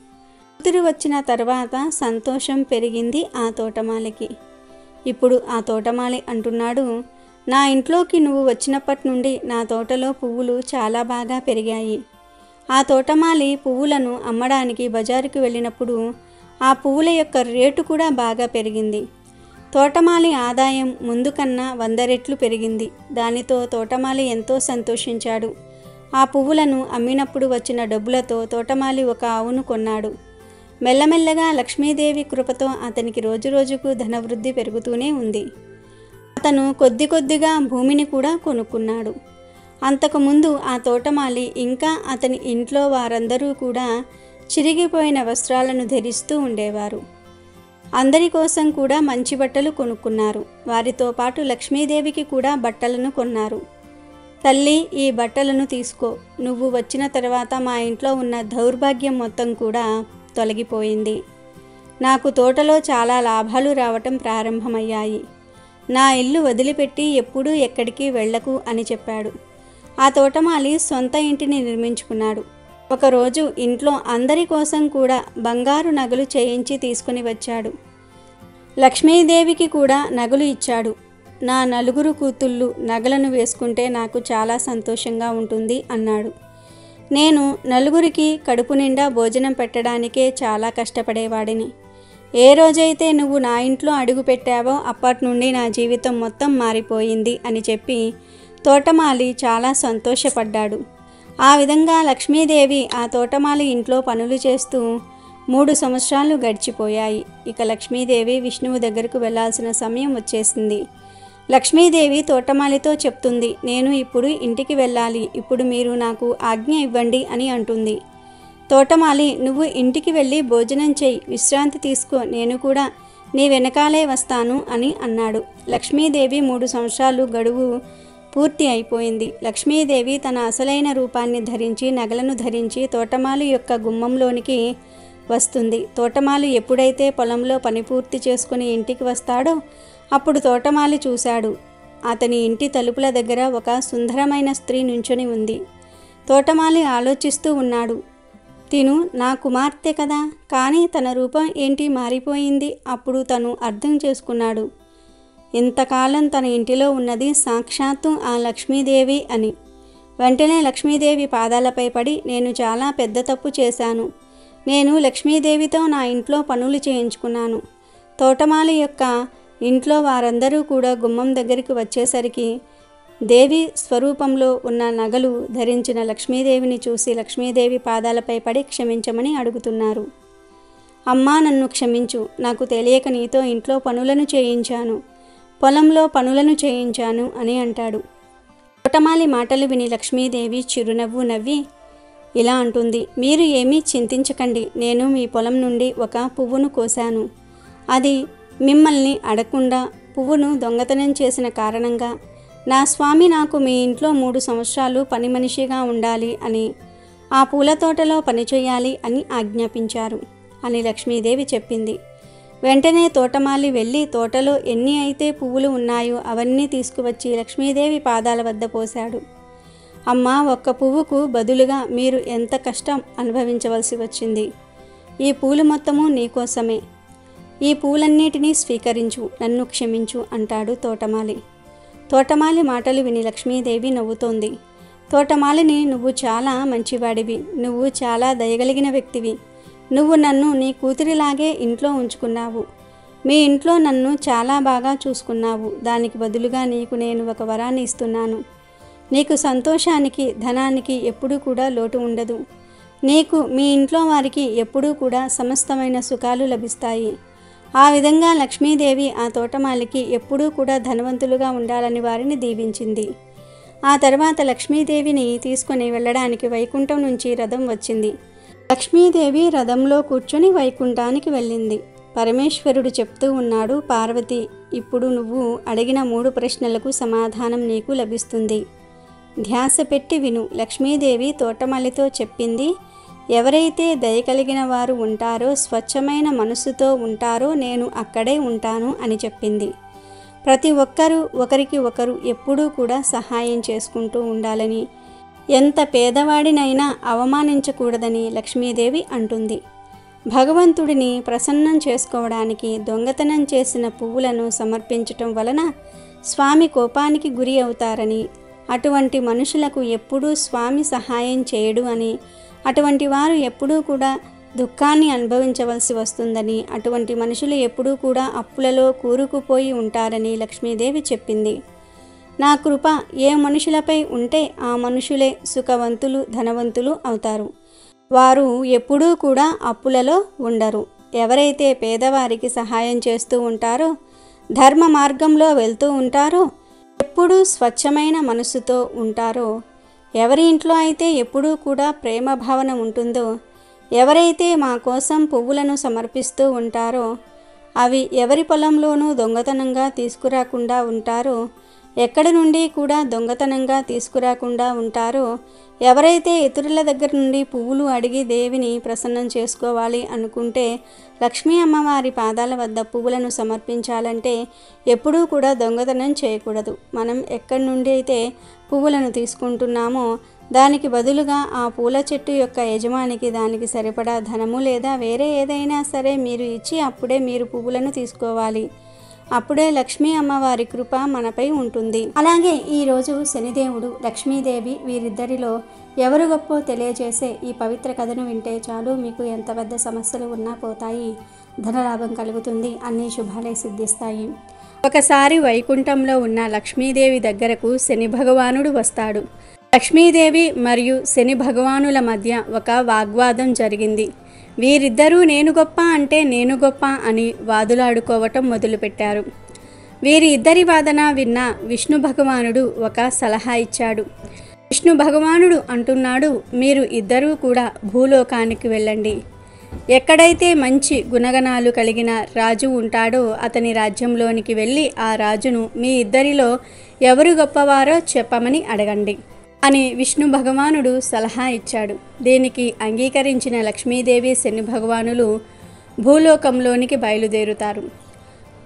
కూతురు వచ్చిన తర్వాత సంతోషం పెరిగింది ఆ తోటమాలికి. ఇప్పుడు ఆ తోటమాలి అంటున్నాడు, నా ఇంట్లోకి నువ్వు వచ్చినప్పటి నుండి నా తోటలో పువ్వులు చాలా బాగా పెరిగాయి. ఆ తోటమాలి పువ్వులను అమ్మడానికి బజారుకు వెళ్ళినప్పుడు ఆ పువ్వుల యొక్క రేటు కూడా బాగా పెరిగింది. తోటమాలి ఆదాయం ముందు కన్నా 100 రెట్లు పెరిగింది. దానితో తోటమాలి ఎంతో సంతోషించాడు. ఆ పువ్వులను అమ్మినప్పుడు వచ్చిన డబ్బులతో తోటమాలి ఒక ఆవును కొన్నాడు. మెల్లమెల్లగా లక్ష్మీదేవి కృపతో అతనికి రోజురోజుకు ధనవృద్ధి పెరుగుతూనే ఉంది. అతను కొద్ది కొద్దిగా భూమిని కూడా కొనుక్కున్నాడు. అంతకుముందు ఆ తోటమాలి ఇంకా అతని ఇంట్లో వారందరూ కూడా చిరిగిపోయిన వస్త్రాలను ధరిస్తూ ఉండేవారు. అందరి కోసం కూడా మంచి బట్టలు కొనుక్కున్నారు. వారితో పాటు లక్ష్మీదేవికి కూడా బట్టలను కొన్నారు. తల్లి, ఈ బట్టలను తీసుకో, నువ్వు వచ్చిన తర్వాత మా ఇంట్లో ఉన్న దౌర్భాగ్యం మొత్తం కూడా తొలగిపోయింది. నాకు తోటలో చాలా లాభాలు రావటం ప్రారంభమయ్యాయి. నా ఇల్లు వదిలిపెట్టి ఎప్పుడూ ఎక్కడికి వెళ్ళకు అని చెప్పాడు. ఆ తోటమాలి సొంత ఇంటిని నిర్మించుకున్నాడు. ఒకరోజు ఇంట్లో అందరి కోసం కూడా బంగారు నగలు చేయించి తీసుకుని వచ్చాడు. లక్ష్మీదేవికి కూడా నగలు ఇచ్చాడు. నా 4 కూతుళ్ళు నగలను వేసుకుంటే నాకు చాలా సంతోషంగా ఉంటుంది అన్నాడు. నేను 4కి కడుపు నిండా భోజనం పెట్టడానికే చాలా కష్టపడేవాడిని. ఏ రోజైతే నువ్వు నా ఇంట్లో అడుగు పెట్టావో అప్పటి నుండి నా జీవితం మొత్తం మారిపోయింది అని చెప్పి తోటమాలి చాలా సంతోషపడ్డాడు. ఆ విధంగా లక్ష్మీదేవి ఆ తోటమాలి ఇంట్లో పనులు చేస్తూ 3 సంవత్సరాలు గడిచిపోయాయి. ఇక లక్ష్మీదేవి విష్ణువు దగ్గరకు వెళ్ళాల్సిన సమయం వచ్చేసింది. లక్ష్మీదేవి తోటమాలితో చెప్తుంది, నేను ఇప్పుడు ఇంటికి వెళ్ళాలి, ఇప్పుడు మీరు నాకు ఆజ్ఞ ఇవ్వండి అని అంటుంది. తోటమాలి, నువ్వు ఇంటికి వెళ్ళి భోజనం చేయి, విశ్రాంతి తీసుకో, నేను కూడా నీ వెనకాలే వస్తాను అని అన్నాడు. లక్ష్మీదేవి 3 సంవత్సరాలు గడువు పూర్తి అయిపోయింది. లక్ష్మీదేవి తన అసలైన రూపాన్ని ధరించి నగలను ధరించి తోటమాలి యొక్క గుమ్మంలోనికి వస్తుంది. తోటమాలి ఎప్పుడైతే పొలంలో పని పూర్తి చేసుకుని ఇంటికి వస్తాడో అప్పుడు తోటమాలి చూశాడు. అతని ఇంటి తలుపుల దగ్గర ఒక సుందరమైన స్త్రీ నుంచొని ఉంది. తోటమాలి ఆలోచిస్తూ ఉన్నాడు, తిను నా కుమార్తె కదా, కానీ తన రూపం ఏంటి మారిపోయింది. అప్పుడు తను అర్థం చేసుకున్నాడు, ఇంతకాలం తన ఇంటిలో ఉన్నది సాక్షాత్తు ఆ లక్ష్మీదేవి అని. వెంటనే లక్ష్మీదేవి పాదాలపై పడి, నేను చాలా పెద్ద తప్పు చేశాను, నేను లక్ష్మీదేవితో నా ఇంట్లో పనులు చేయించుకున్నాను. తోటమాలి యొక్క ఇంట్లో వారందరూ కూడా గుమ్మం దగ్గరికి వచ్చేసరికి దేవి స్వరూపంలో ఉన్న నగలు ధరించిన లక్ష్మీదేవిని చూసి లక్ష్మీదేవి పాదాలపై పడి క్షమించమని అడుగుతున్నారు. అమ్మా, నన్ను క్షమించు, నాకు తెలియక నీతో ఇంట్లో పనులను చేయించాను, పొలంలో పనులను చేయించాను అని అంటాడు. తోటమాలి మాటలు విని లక్ష్మీదేవి చిరునవ్వు నవ్వి ఇలా అంటుంది, మీరు ఏమీ చింతించకండి, నేను మీ పొలం నుండి ఒక పువ్వును కోశాను. అది మిమ్మల్ని అడగకుండా పువ్వును దొంగతనం చేసిన కారణంగా నా స్వామి నాకు మీ ఇంట్లో 3 సంవత్సరాలు పని మనిషిగా ఉండాలి అని, ఆ పూల తోటలో పనిచేయాలి అని ఆజ్ఞాపించారు అని లక్ష్మీదేవి చెప్పింది. వెంటనే తోటమాలి వెళ్ళి తోటలో ఎన్ని అయితే పువ్వులు ఉన్నాయో అవన్నీ తీసుకువచ్చి లక్ష్మీదేవి పాదాల వద్ద పోశాడు. అమ్మా, ఒక్క పువ్వుకు బదులుగా మీరు ఎంత కష్టం అనుభవించవలసి వచ్చింది. ఈ పూలు మొత్తము నీకోసమే, ఈ పూలన్నిటినీ స్వీకరించు, నన్ను క్షమించు అంటాడు తోటమాలి. తోటమాలి మాటలు విని లక్ష్మీదేవి నవ్వుతోంది. తోటమాలిని, నువ్వు చాలా మంచివాడివి, నువ్వు చాలా దయగలిగిన వ్యక్తివి. నువ్వు నన్ను నీ కూతురిలాగే ఇంట్లో ఉంచుకున్నావు. మీ ఇంట్లో నన్ను చాలా బాగా చూసుకున్నావు. దానికి బదులుగా నీకు నేను ఒక వరాన్ని ఇస్తున్నాను. నీకు సంతోషానికి, ధనానికి ఎప్పుడూ కూడా లోటు ఉండదు. నీకు, మీ ఇంట్లో వారికి ఎప్పుడూ కూడా సమస్తమైన సుఖాలు లభిస్తాయి. ఆ విధంగా లక్ష్మీదేవి ఆ తోటమాలికి ఎప్పుడూ కూడా ధనవంతులుగా ఉండాలని వారిని దీవించింది. ఆ తర్వాత లక్ష్మీదేవిని తీసుకొని వెళ్ళడానికి వైకుంఠం నుంచి రథం వచ్చింది. లక్ష్మీదేవి రథంలో కూర్చొని వైకుంఠానికి వెళ్ళింది. పరమేశ్వరుడు చెప్తూ ఉన్నాడు, పార్వతి, ఇప్పుడు నువ్వు అడిగిన 3 ప్రశ్నలకు సమాధానం నీకు లభిస్తుంది. ధ్యాస పెట్టి విను. లక్ష్మీదేవి తోటమాలితో చెప్పింది, ఎవరైతే దయ కలిగిన వారు ఉంటారో, స్వచ్ఛమైన మనస్సుతో ఉంటారో నేను అక్కడే ఉంటాను అని చెప్పింది. ప్రతి ఒక్కరూ ఒకరికి ఒకరు ఎప్పుడూ కూడా సహాయం చేసుకుంటూ ఉండాలని, ఎంత పేదవాడినైనా అవమానించకూడదని లక్ష్మీదేవి అంటుంది. భగవంతుడిని ప్రసన్నం చేసుకోవడానికి దొంగతనం చేసిన పువ్వులను సమర్పించటం వలన స్వామి కోపానికి గురి అవుతారని, అటువంటి మనుషులకు ఎప్పుడూ స్వామి సహాయం చేయడు అని, అటువంటి వారు ఎప్పుడూ కూడా దుఃఖాన్ని అనుభవించవలసి వస్తుందని, అటువంటి మనుషులు ఎప్పుడూ కూడా అప్పులలో కూరుకుపోయి ఉంటారని లక్ష్మీదేవి చెప్పింది. నా కృప ఏ మనుషులపై ఉంటే ఆ మనుషులే సుఖవంతులు, ధనవంతులు అవుతారు. వారు ఎప్పుడూ కూడా అప్పులలో ఉండరు. ఎవరైతే పేదవారికి సహాయం చేస్తూ ఉంటారో, ధర్మ మార్గంలో వెళ్తూ ఉంటారో, ఎప్పుడూ స్వచ్ఛమైన మనస్సుతో ఉంటారో, ఎవరి ఇంట్లో అయితే ఎప్పుడూ కూడా ప్రేమ భావన ఉంటుందో, ఎవరైతే మా కోసం పువ్వులను సమర్పిస్తూ ఉంటారో, అవి ఎవరి పొలంలోనూ దొంగతనంగా తీసుకురాకుండా ఉంటారో, ఎక్కడి నుండి కూడా దొంగతనంగా తీసుకురాకుండా ఉంటారో, ఎవరైతే ఇతరుల దగ్గర నుండి పువ్వులు అడిగి దేవిని ప్రసన్నం చేసుకోవాలి అనుకుంటే లక్ష్మీ అమ్మవారి పాదాల వద్ద పువ్వులను సమర్పించాలంటే ఎప్పుడూ కూడా దొంగతనం చేయకూడదు. మనం ఎక్కడి నుండి అయితే పువ్వులను తీసుకుంటున్నామో దానికి బదులుగా ఆ పూల చెట్టు యొక్క యజమానికి దానికి సరిపడా ధనము లేదా వేరే ఏదైనా సరే మీరు ఇచ్చి అప్పుడే మీరు పువ్వులను తీసుకోవాలి. అప్పుడే లక్ష్మీ అమ్మవారి కృప మనపై ఉంటుంది. అలాగే ఈరోజు శనిదేవుడు, లక్ష్మీదేవి వీరిద్దరిలో ఎవరు గొప్పో తెలియజేసే ఈ పవిత్ర కథను వింటే చాలు, మీకు ఎంత పెద్ద సమస్యలు ఉన్నా పోతాయి, ధనలాభం కలుగుతుంది, అన్ని శుభాలే సిద్ధిస్తాయి. ఒకసారి వైకుంఠంలో ఉన్న లక్ష్మీదేవి దగ్గరకు శని భగవానుడు వస్తాడు. లక్ష్మీదేవి మరియు శని భగవానుల మధ్య ఒక వాగ్వాదం జరిగింది. వీరిద్దరూ నేను గొప్ప అంటే నేను గొప్ప అని వాదులాడుకోవటం మొదలుపెట్టారు. వీరి ఇద్దరి వాదన విన్న విష్ణు భగవానుడు ఒక సలహా ఇచ్చాడు. విష్ణు భగవానుడు అంటున్నాడు, మీరు ఇద్దరూ కూడా భూలోకానికి వెళ్ళండి. ఎక్కడైతే మంచి గుణగణాలు కలిగిన రాజు ఉంటాడో అతని రాజ్యంలోనికి వెళ్ళి ఆ రాజును మీ ఇద్దరిలో ఎవరు గొప్పవారో చెప్పమని అడగండి అని విష్ణు భగవానుడు సలహా ఇచ్చాడు. దీనికి అంగీకరించిన లక్ష్మీదేవి, శని భగవానులు భూలోకంలోనికి బయలుదేరుతారు.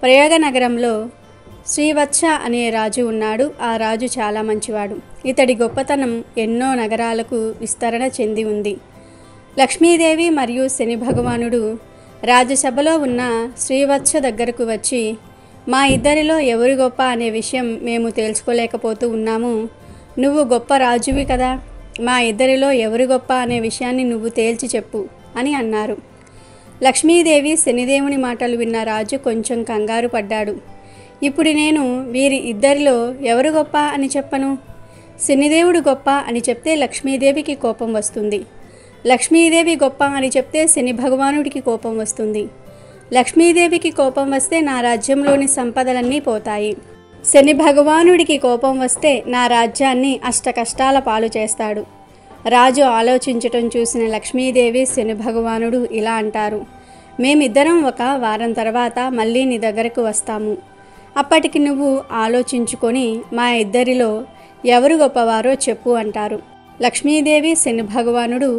ప్రయాగ నగరంలో శ్రీవత్స అనే రాజు ఉన్నాడు. ఆ రాజు చాలా మంచివాడు. ఇతడి గొప్పతనం ఎన్నో నగరాలకు విస్తరణ చెంది ఉంది. లక్ష్మీదేవి మరియు శని భగవానుడు రాజసభలో ఉన్న శ్రీవత్స దగ్గరకు వచ్చి, మా ఇద్దరిలో ఎవరు గొప్ప అనే విషయం మేము తెలుసుకోలేకపోతూ ఉన్నాము. నువ్వు గొప్ప రాజువి కదా, మా ఇద్దరిలో ఎవరు గొప్ప అనే విషయాన్ని నువ్వు తేల్చి చెప్పు అని అన్నారు. లక్ష్మీదేవి, శనిదేవుని మాటలు విన్న రాజు కొంచెం కంగారు పడ్డాడు. ఇప్పుడు నేను వీరి ఇద్దరిలో ఎవరు గొప్ప అని చెప్పను? శనిదేవుడు గొప్ప అని చెప్తే లక్ష్మీదేవికి కోపం వస్తుంది. లక్ష్మీదేవి గొప్ప అని చెప్తే శని భగవానుడికి కోపం వస్తుంది. లక్ష్మీదేవికి కోపం వస్తే నా రాజ్యంలోని సంపదలన్నీ పోతాయి. శని భగవానుడికి కోపం వస్తే నా రాజ్యాన్ని అష్టకష్టాల పాలు చేస్తాడు. రాజు ఆలోచించటం చూసిన లక్ష్మీదేవి, శని భగవానుడు ఇలా అంటారు, మేమిద్దరం ఒక వారం తర్వాత మళ్ళీ నీ దగ్గరకు వస్తాము. అప్పటికి నువ్వు ఆలోచించుకొని మా ఇద్దరిలో ఎవరు గొప్పవారో చెప్పు అంటారు. లక్ష్మీదేవి, శని భగవానుడు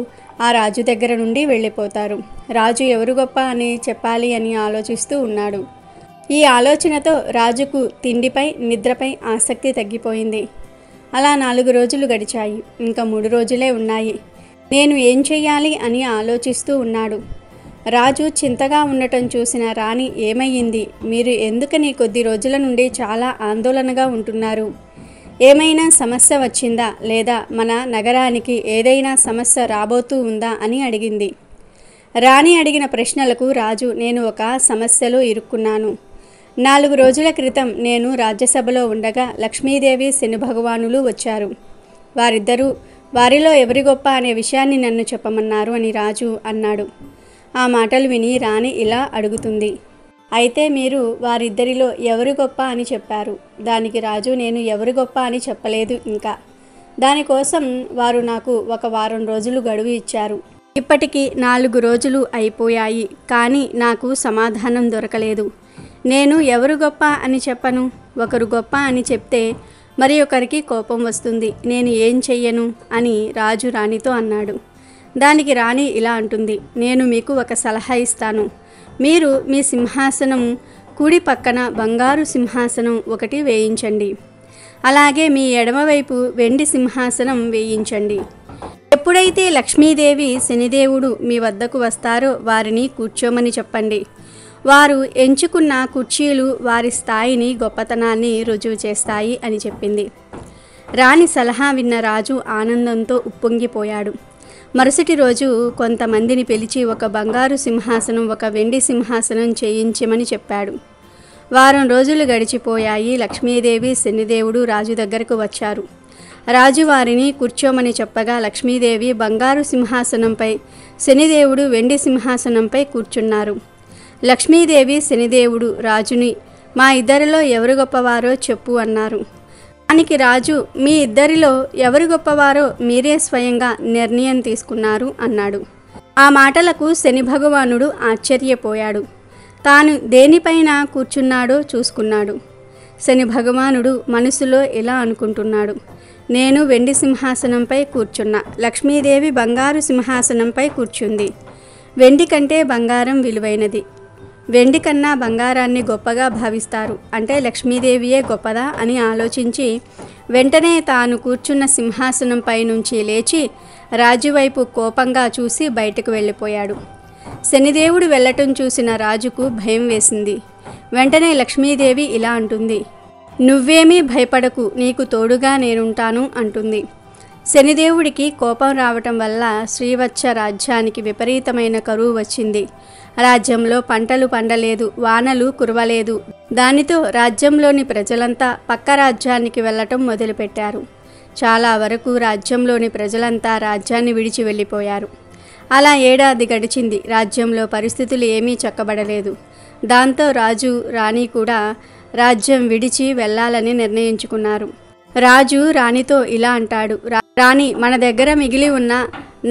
ఆ రాజు దగ్గర నుండి వెళ్ళిపోతారు. రాజు ఎవరు గొప్ప అని చెప్పాలి అని ఆలోచిస్తూ ఉన్నాడు. ఈ ఆలోచనతో రాజుకు తిండిపై, నిద్రపై ఆసక్తి తగ్గిపోయింది. అలా 4 రోజులు గడిచాయి. ఇంకా 3 రోజులే ఉన్నాయి. నేను ఏం చెయ్యాలి అని ఆలోచిస్తూ ఉన్నాడు. రాజు చింతగా ఉండటం చూసిన రాణి, ఏమయ్యింది? మీరు ఎందుకని కొద్ది రోజుల నుండి చాలా ఆందోళనగా ఉంటున్నారు? ఏమైనా సమస్య వచ్చిందా లేదా మన నగరానికి ఏదైనా సమస్య రాబోతూ ఉందా అని అడిగింది. రాణి అడిగిన ప్రశ్నలకు రాజు, నేను ఒక సమస్యలో ఇరుక్కున్నాను. 4 రోజుల క్రితం నేను రాజ్యసభలో ఉండగా లక్ష్మీదేవి శని భగవానులు వచ్చారు. వారిద్దరూ వారిలో ఎవరి గొప్ప అనే విషయాన్ని నన్ను చెప్పమన్నారు అని రాజు అన్నాడు. ఆ మాటలు విని రాణి ఇలా అడుగుతుంది, అయితే మీరు వారిద్దరిలో ఎవరు గొప్ప అని చెప్పారు. దానికి రాజు, నేను ఎవరు గొప్ప అని చెప్పలేదు ఇంకా. దానికోసం వారు నాకు 1 వారం రోజులు గడువు ఇచ్చారు. ఇప్పటికి 4 రోజులు అయిపోయాయి, కానీ నాకు సమాధానం దొరకలేదు. నేను ఎవరు గొప్ప అని చెప్పను. ఒకరు గొప్ప అని చెప్తే మరి ఒకరికి కోపం వస్తుంది. నేను ఏం చెయ్యను అని రాజు రాణితో అన్నాడు. దానికి రాణి ఇలా అంటుంది, నేను మీకు ఒక సలహా ఇస్తాను. మీరు మీ సింహాసనం కుడి పక్కన బంగారు సింహాసనం ఒకటి వేయించండి. అలాగే మీ ఎడమవైపు వెండి సింహాసనం వేయించండి. ఎప్పుడైతే లక్ష్మీదేవి శనిదేవుడు మీ వద్దకు వస్తారో వారిని కూర్చోమని చెప్పండి. వారు ఎంచుకున్న కుర్చీలు వారి స్థాయిని గొప్పతనాన్ని రుజువు చేస్తాయి అని చెప్పింది. రాణి సలహా విన్న రాజు ఆనందంతో ఉప్పొంగిపోయాడు. మరుసటి రోజు కొంతమందిని పిలిచి ఒక బంగారు సింహాసనం, ఒక వెండి సింహాసనం చేయించమని చెప్పాడు. వారం రోజులు గడిచిపోయాయి. లక్ష్మీదేవి శనిదేవుడు రాజు దగ్గరకు వచ్చారు. రాజు వారిని కూర్చోమని చెప్పగా లక్ష్మీదేవి బంగారు సింహాసనంపై, శనిదేవుడు వెండి సింహాసనంపై కూర్చున్నారు. లక్ష్మీదేవి శనిదేవుడు రాజుని, మా ఇద్దరిలో ఎవరు గొప్పవారో చెప్పు అన్నారు. దానికి రాజు, మీ ఇద్దరిలో ఎవరు గొప్పవారో మీరే స్వయంగా నిర్ణయం తీసుకున్నారు అన్నాడు. ఆ మాటలకు శని భగవానుడు ఆశ్చర్యపోయాడు. తాను దేనిపైన కూర్చున్నాడో చూసుకున్నాడు. శని భగవానుడు మనసులో ఇలా అనుకుంటున్నాడు, నేను వెండి సింహాసనంపై కూర్చున్నా, లక్ష్మీదేవి బంగారు సింహాసనంపై కూర్చుంది. వెండి కంటే బంగారం విలువైనది. వెండి కన్నా బంగారాన్ని గొప్పగా భావిస్తారు. అంటే లక్ష్మీదేవియే గొప్పదా అని ఆలోచించి వెంటనే తాను కూర్చున్న సింహాసనంపై నుంచి లేచి రాజువైపు కోపంగా చూసి బయటకు వెళ్ళిపోయాడు. శనిదేవుడు వెళ్ళటం చూసిన రాజుకు భయం వేసింది. వెంటనే లక్ష్మీదేవి ఇలా అంటుంది, నువ్వేమీ భయపడకు, నీకు తోడుగా నేనుంటాను అంటుంది. శనిదేవుడికి కోపం రావటం వల్ల శ్రీవత్స రాజ్యానికి విపరీతమైన కరువు వచ్చింది. రాజ్యంలో పంటలు పండలేదు, వానలు కురవలేదు. దానితో రాజ్యంలోని ప్రజలంతా పక్క రాజ్యానికి వెళ్ళటం మొదలుపెట్టారు. చాలా వరకు రాజ్యంలోని ప్రజలంతా రాజ్యాన్ని విడిచి వెళ్ళిపోయారు. అలా ఏడాది గడిచింది. రాజ్యంలో పరిస్థితులు ఏమీ చక్కబడలేదు. దాంతో రాజు రాణి కూడా రాజ్యం విడిచి వెళ్ళాలని నిర్ణయించుకున్నారు. రాజు రాణితో ఇలా అంటాడు, రాణి, మన దగ్గర మిగిలి ఉన్న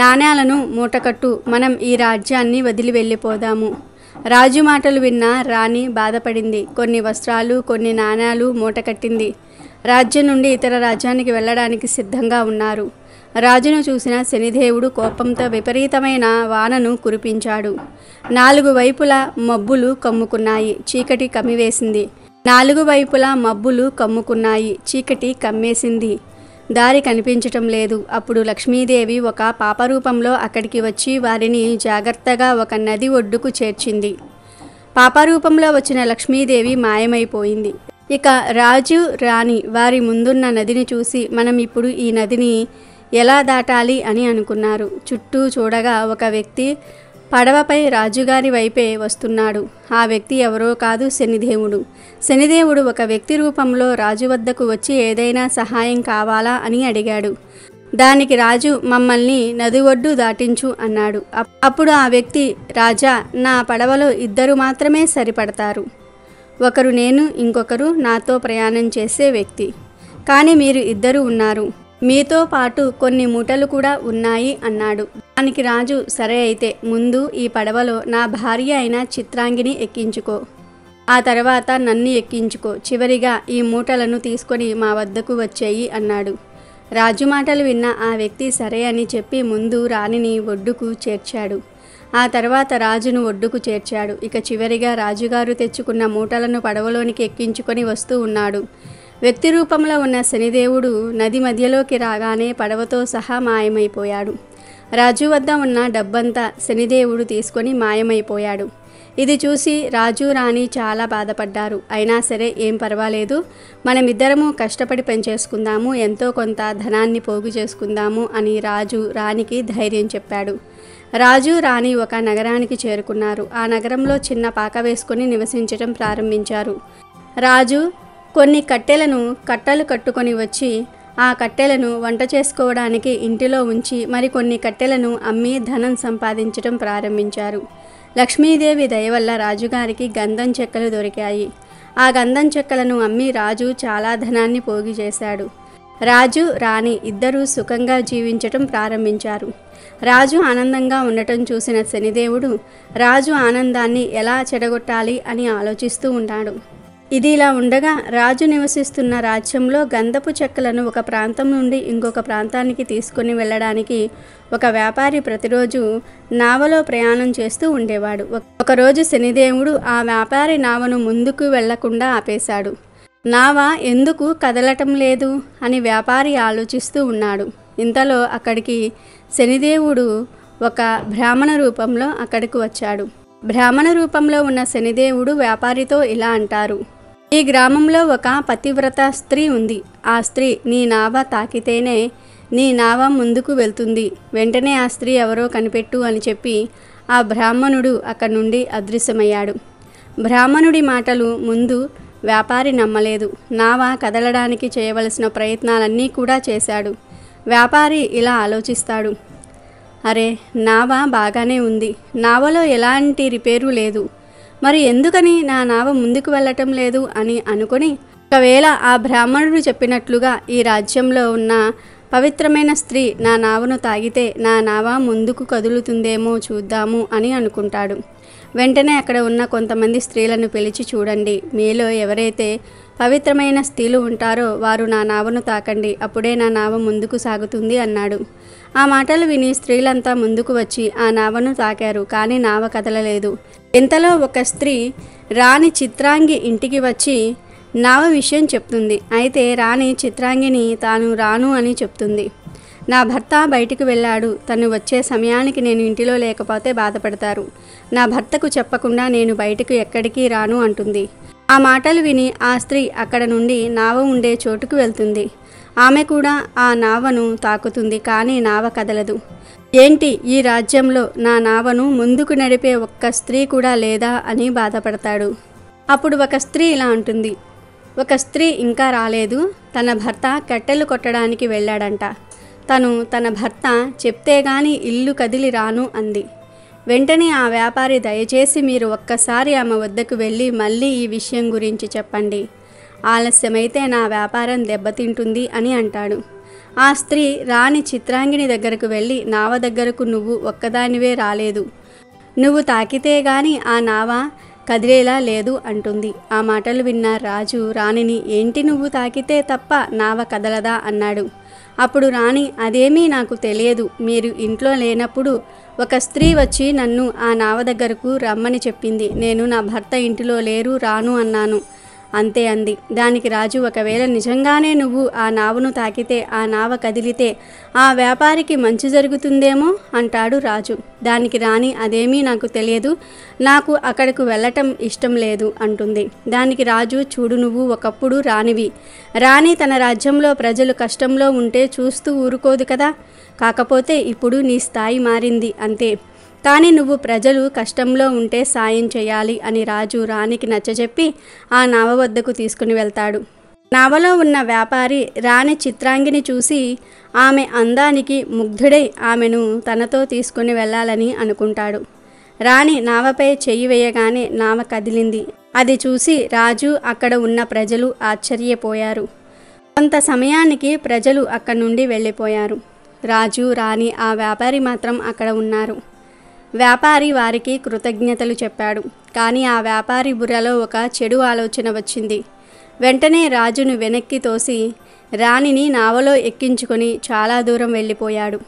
నాణేలను మూటకట్టు, మనం ఈ రాజ్యాన్ని వదిలి వెళ్ళిపోదాము. రాజు మాటలు విన్న రాణి బాధపడింది. కొన్ని వస్త్రాలు, కొన్ని నాణేలు మూటకట్టింది. రాజ్యం నుండి ఇతర రాజ్యానికి వెళ్ళడానికి సిద్ధంగా ఉన్నారు. రాజును చూసిన శనిదేవుడు కోపంతో విపరీతమైన వానను కురిపించాడు. 4 వైపులా మబ్బులు కమ్ముకున్నాయి. చీకటి కమ్మివేసింది. 4 వైపులా మబ్బులు కమ్ముకున్నాయి. చీకటి కమ్మేసింది. దారి కనిపించటం లేదు. అప్పుడు లక్ష్మీదేవి ఒక పాపరూపంలో అక్కడికి వచ్చి వారిని జాగ్రత్తగా ఒక నది ఒడ్డుకు చేర్చింది. పాపరూపంలో వచ్చిన లక్ష్మీదేవి మాయమైపోయింది. ఇక రాజు రాణి వారి ముందున్న నదిని చూసి మనం ఇప్పుడు ఈ నదిని ఎలా దాటాలి అని అనుకున్నారు. చుట్టూ చూడగా ఒక వ్యక్తి పడవపై రాజుగారి వైపే వస్తున్నాడు. ఆ వ్యక్తి ఎవరో కాదు, శనిదేవుడు. శనిదేవుడు ఒక వ్యక్తి రూపంలో రాజు వద్దకు వచ్చి ఏదైనా సహాయం కావాలా అని అడిగాడు. దానికి రాజు, మమ్మల్ని నది ఒడ్డు దాటించు అన్నాడు. అప్పుడు ఆ వ్యక్తి, రాజా, నా పడవలో 2 మాత్రమే సరిపడతారు. ఒకరు నేను, ఇంకొకరు నాతో ప్రయాణం చేసే వ్యక్తి. కానీ మీరు 2 ఉన్నారు. మీతో పాటు కొన్ని మూటలు కూడా ఉన్నాయి అన్నాడు. దానికి రాజు, సరే అయితే ముందు ఈ పడవలో నా భార్య అయిన చిత్రాంగిని ఎక్కించుకో, ఆ తర్వాత నన్ను ఎక్కించుకో, చివరిగా ఈ మూటలను తీసుకొని మా వద్దకు వచ్చేయి అన్నాడు. రాజు మాటలు విన్న ఆ వ్యక్తి సరే అని చెప్పి ముందు రాణిని ఒడ్డుకు చేర్చాడు. ఆ తర్వాత రాజును ఒడ్డుకు చేర్చాడు. ఇక చివరిగా రాజుగారు తెచ్చుకున్న మూటలను పడవలోనికి ఎక్కించుకొని వస్తూ ఉన్నాడు. వ్యక్తి రూపంలో ఉన్న శనిదేవుడు నది మధ్యలోకి రాగానే పడవతో సహా మాయమైపోయాడు. రాజు వద్ద ఉన్న డబ్బంతా శనిదేవుడు తీసుకొని మాయమైపోయాడు. ఇది చూసి రాజు రాణి చాలా బాధపడ్డారు. అయినా సరే ఏం పర్వాలేదు, మనమిద్దరము కష్టపడి పనిచేసుకుందాము, ఎంతో కొంత ధనాన్ని పోగు చేసుకుందాము అని రాజు రాణికి ధైర్యం చెప్పాడు. రాజు రాణి ఒక నగరానికి చేరుకున్నారు. ఆ నగరంలో చిన్న పాక వేసుకొని నివసించడం ప్రారంభించారు. రాజు కొన్ని కట్టెలు కట్టుకొని వచ్చి ఆ కట్టెలను వంట చేసుకోవడానికి ఇంటిలో ఉంచి మరికొన్ని కట్టెలను అమ్మి ధనం సంపాదించడం ప్రారంభించారు. లక్ష్మీదేవి దయ వల్ల రాజుగారికి గంధం చెక్కలు దొరికాయి. ఆ గంధం చెక్కలను అమ్మి రాజు చాలా ధనాన్ని పోగు చేశాడు. రాజు రాణి ఇద్దరూ సుఖంగా జీవించటం ప్రారంభించారు. రాజు ఆనందంగా ఉండటం చూసిన శనిదేవుడు రాజు ఆనందాన్ని ఎలా చెడగొట్టాలి అని ఆలోచిస్తూ ఉన్నాడు. ఇది ఇలా ఉండగా రాజు నివసిస్తున్న రాజ్యంలో గంధపు చెక్కలను ఒక ప్రాంతం నుండి ఇంకొక ప్రాంతానికి తీసుకుని వెళ్ళడానికి ఒక వ్యాపారి ప్రతిరోజు నావలో ప్రయాణం చేస్తూ ఉండేవాడు. ఒకరోజు శనిదేవుడు ఆ వ్యాపారి నావను ముందుకు వెళ్లకుండా ఆపేశాడు. నావ ఎందుకు కదలటం లేదు అని వ్యాపారి ఆలోచిస్తూ ఉన్నాడు. ఇంతలో అక్కడికి శనిదేవుడు ఒక బ్రాహ్మణ రూపంలో అక్కడికి వచ్చాడు. బ్రాహ్మణ రూపంలో ఉన్న శనిదేవుడు వ్యాపారితో ఇలా అంటారు: ఈ గ్రామంలో ఒక పతివ్రత స్త్రీ ఉంది. ఆ స్త్రీ నీ నావ తాకితేనే నీ నావ ముందుకు వెళ్తుంది. వెంటనే ఆ స్త్రీ ఎవరో కనిపెట్టు అని చెప్పి ఆ బ్రాహ్మణుడు అక్కడి నుండి అదృశ్యమయ్యాడు. బ్రాహ్మణుడి మాటలు ముందు వ్యాపారి నమ్మలేదు. నావ కదలడానికి చేయవలసిన ప్రయత్నాలన్నీ కూడా చేశాడు. వ్యాపారి ఇలా ఆలోచిస్తాడు: అరే, నావ బాగానే ఉంది, నావలో ఎలాంటి రిపేరు లేదు, మరి ఎందుకని నా నావ ముందుకు వెళ్ళటం లేదు అని అనుకొని, ఒకవేళ ఆ బ్రాహ్మణుడు చెప్పినట్లుగా ఈ రాజ్యంలో ఉన్న పవిత్రమైన స్త్రీ నా నావను తాగితే నా నావ ముందుకు కదులుతుందేమో చూద్దాము అని అనుకుంటాడు. వెంటనే అక్కడ ఉన్న కొంతమంది స్త్రీలను పిలిచి, చూడండి, మీలో ఎవరైతే పవిత్రమైన స్త్రీలు ఉంటారో వారు నా నావను తాకండి, అప్పుడే నా నావ ముందుకు సాగుతుంది అన్నాడు. ఆ మాటలు విని స్త్రీలంతా ముందుకు వచ్చి ఆ నావను తాకారు. కానీ నావ కదలలేదు. ఇంతలో ఒక స్త్రీ రాణి చిత్రాంగి ఇంటికి వచ్చి నావ విషయం చెప్తుంది. అయితే రాణి చిత్రాంగిని తాను రాను అని చెప్తుంది. నా భర్త బయటికి వెళ్ళాడు, తను వచ్చే సమయానికి నేను ఇంటిలో లేకపోతే బాధపడతారు, నా భర్తకు చెప్పకుండా నేను బయటకు ఎక్కడికి రాను అంటుంది. ఆ మాటలు విని ఆ స్త్రీ అక్కడ నుండి నావ ఉండే చోటుకు వెళ్తుంది. ఆమె కూడా ఆ నావను తాకుతుంది. కానీ నావ కదలదు. ఏంటి, ఈ రాజ్యంలో నా నావను ముందుకు నడిపే ఒక్క స్త్రీ కూడా లేదా అని బాధపడతాడు. అప్పుడు ఒక స్త్రీ ఇలా అంటుంది: ఒక స్త్రీ ఇంకా రాలేదు, తన భర్త కట్టెలు కొట్టడానికి వెళ్ళాడంట, తన భర్త చెప్తే గాని ఇల్లు కదిలి రాను అంది. వెంటనే ఆ వ్యాపారి, దయచేసి మీరు ఒక్కసారి ఆమె వద్దకు వెళ్ళి మళ్ళీ ఈ విషయం గురించి చెప్పండి, ఆలస్యమైతే నా వ్యాపారం దెబ్బతింటుంది అని అంటాడు. ఆ స్త్రీ రాణి చిత్రాంగిని దగ్గరకు వెళ్ళి, నావ దగ్గరకు నువ్వు ఒక్కదానివే రాలేదు, నువ్వు తాకితే గాని ఆ నావ కదిలేలా లేదు అంటుంది. ఆ మాటలు విన్న రాజు రాణిని, ఏంటి నువ్వు తాకితే తప్ప నావ కదలదా అన్నాడు. అప్పుడు రాణి, అదేమీ నాకు తెలియదు, మీరు ఇంట్లో లేనప్పుడు ఒక స్త్రీ వచ్చి నన్ను ఆ నావ దగ్గరకు రమ్మని చెప్పింది, నేను నా భర్త ఇంటిలో లేరు, రాను అన్నాను, అంతే అంది. దానికి రాజు, ఒకవేళ నిజంగానే నువ్వు ఆ నావను తాకితే ఆ నావ కదిలితే ఆ వ్యాపారికి మంచి జరుగుతుందేమో అంటాడు రాజు. దానికి రాణి, అదేమీ నాకు తెలియదు, నాకు అక్కడకు వెళ్ళటం ఇష్టం లేదు అంటుంది. దానికి రాజు, చూడు, నువ్వు ఒకప్పుడు రాణివి, రాణి తన రాజ్యంలో ప్రజలు కష్టంలో ఉంటే చూస్తూ ఊరుకోదు కదా, కాకపోతే ఇప్పుడు నీ స్థాయి మారింది అంతే, కానీ నువ్వు ప్రజలు కష్టంలో ఉంటే సాయం చేయాలి అని రాజు రాణికి నచ్చజెప్పి ఆ నావ వద్దకు తీసుకుని వెళ్తాడు. నావలో ఉన్న వ్యాపారి రాణి చిత్రాంగిని చూసి ఆమె అందానికి ముగ్ధుడై ఆమెను తనతో తీసుకుని వెళ్ళాలని అనుకుంటాడు. రాణి నావపై చెయ్యి వేయగానే నావ కదిలింది. అది చూసి రాజు, అక్కడ ఉన్న ప్రజలు ఆశ్చర్యపోయారు. కొంత సమయానికి ప్రజలు అక్కడి నుండి వెళ్ళిపోయారు. రాజు రాణి ఆ వ్యాపారి మాత్రం అక్కడ ఉన్నారు. వ్యాపారి వారికి కృతజ్ఞతలు చెప్పాడు. కానీ ఆ వ్యాపారి బుర్రలో ఒక చెడు ఆలోచన వచ్చింది. వెంటనే రాజును వెనక్కి తోసి రాణిని నావలో ఎక్కించుకొని చాలా దూరం వెళ్ళిపోయాడు.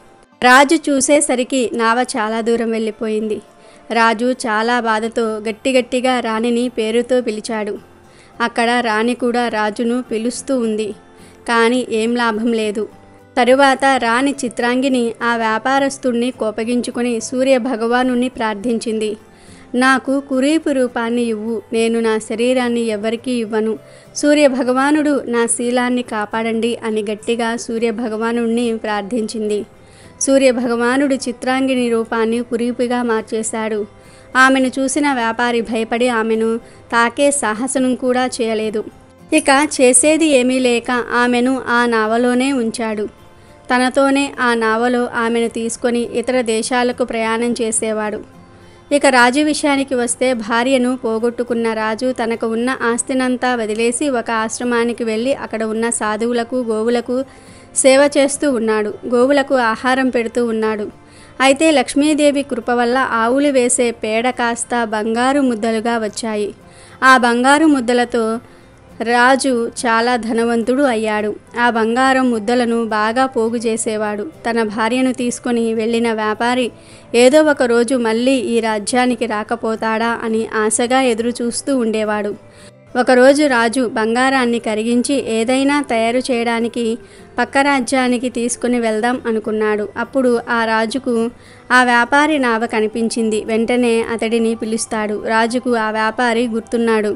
రాజు చూసేసరికి నావ చాలా దూరం వెళ్ళిపోయింది. రాజు చాలా బాధతో గట్టిగా రాణిని పేరుతో పిలిచాడు. అక్కడ రాణి కూడా రాజును పిలుస్తూ ఉంది. కానీ ఏం లాభం లేదు. తరువాత రాణి చిత్రాంగిని ఆ వ్యాపారస్తుణ్ణి కోపగించుకొని సూర్యభగవానుని ప్రార్థించింది. నాకు కురీపు రూపాన్ని ఇవ్వు, నేను నా శరీరాన్ని ఎవరికీ ఇవ్వను. సూర్యభగవానుడు నా శీలాన్ని కాపాడండి అని గట్టిగా సూర్యభగవానుణ్ణి ప్రార్థించింది. సూర్యభగవానుడు చిత్రాంగిని రూపాన్ని కురీపుగా మార్చేశాడు. ఆమెను చూసిన వ్యాపారి భయపడి ఆమెను తాకే సాహసం కూడా చేయలేదు. ఇక చేసేది ఏమీ లేక ఆమెను ఆ నావలోనే ఉంచాడు. తనతోనే ఆ నావలో ఆమెను తీసుకొని ఇతర దేశాలకు ప్రయాణం చేసేవాడు. ఇక రాజు విషయానికి వస్తే, భార్యను పోగొట్టుకున్న రాజు తనకు ఉన్న ఆస్తినంతా వదిలేసి ఒక ఆశ్రమానికి వెళ్ళి అక్కడ ఉన్న సాధువులకు, గోవులకు సేవ చేస్తూ ఉన్నాడు. గోవులకు ఆహారం పెడుతూ ఉన్నాడు. అయితే లక్ష్మీదేవి కృప వల్ల ఆవులు వేసే పేడ కాస్త బంగారు ముద్దలుగా వచ్చాయి. ఆ బంగారు ముద్దలతో రాజు చాలా ధనవంతుడు అయ్యాడు. ఆ బంగారం ముద్దలను బాగా పోగు చేసేవాడు. తన భార్యను తీసుకొని వెళ్ళిన వ్యాపారి ఏదో ఒక రోజు మళ్ళీ ఈ రాజ్యానికి రాకపోతాడా అని ఆశగా ఎదురు చూస్తూ ఉండేవాడు. ఒకరోజు రాజు బంగారాన్ని కరిగించి ఏదైనా తయారు చేయడానికి పక్క రాజ్యానికి తీసుకుని వెళ్దాం అనుకున్నాడు. అప్పుడు ఆ రాజుకు ఆ వ్యాపారి నావ కనిపించింది. వెంటనే అతడిని పిలుస్తాడు. రాజుకు ఆ వ్యాపారి గుర్తున్నాడు.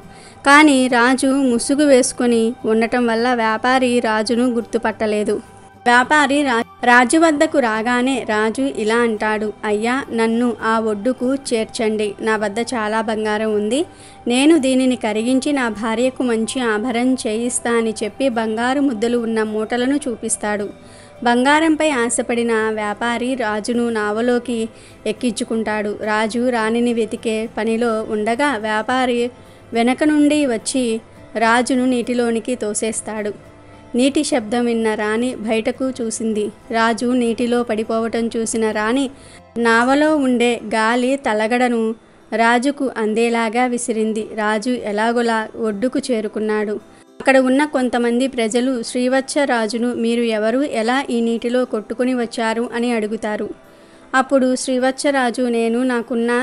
కానీ రాజు ముసుగు వేసుకొని ఉండటం వల్ల వ్యాపారి రాజును గుర్తుపట్టలేదు. వ్యాపారి రాజు వద్దకు రాగానే రాజు ఇలా అంటాడు, అయ్యా, నన్ను ఆ ఒడ్డుకు చేర్చండి. నా వద్ద చాలా బంగారం ఉంది. నేను దీనిని కరిగించి నా భార్యకు మంచి ఆభరణం చేయిస్తా అని చెప్పి బంగారు ముద్దలు ఉన్న మూటలను చూపిస్తాడు. బంగారంపై ఆశపడిన వ్యాపారి రాజును నావలోకి ఎక్కించుకుంటాడు. రాజు రాణిని వెతికే పనిలో ఉండగా వ్యాపారి వెనక నుండి వచ్చి రాజును నీటిలోనికి తోసేస్తాడు. నీటి శబ్దం విన్న రాణి బయటకు చూసింది. రాజు నీటిలో పడిపోవటం చూసిన రాణి నావలో ఉండే గాలి తలగడను రాజుకు అందేలాగా విసిరింది. రాజు ఎలాగోలా ఒడ్డుకు చేరుకున్నాడు. అక్కడ ఉన్న కొంతమంది ప్రజలు శ్రీవత్స రాజును మీరు ఎవరు, ఎలా ఈ నీటిలో కొట్టుకుని వచ్చారు అని అడుగుతారు. అప్పుడు శ్రీవత్సరాజు నేను నాకున్న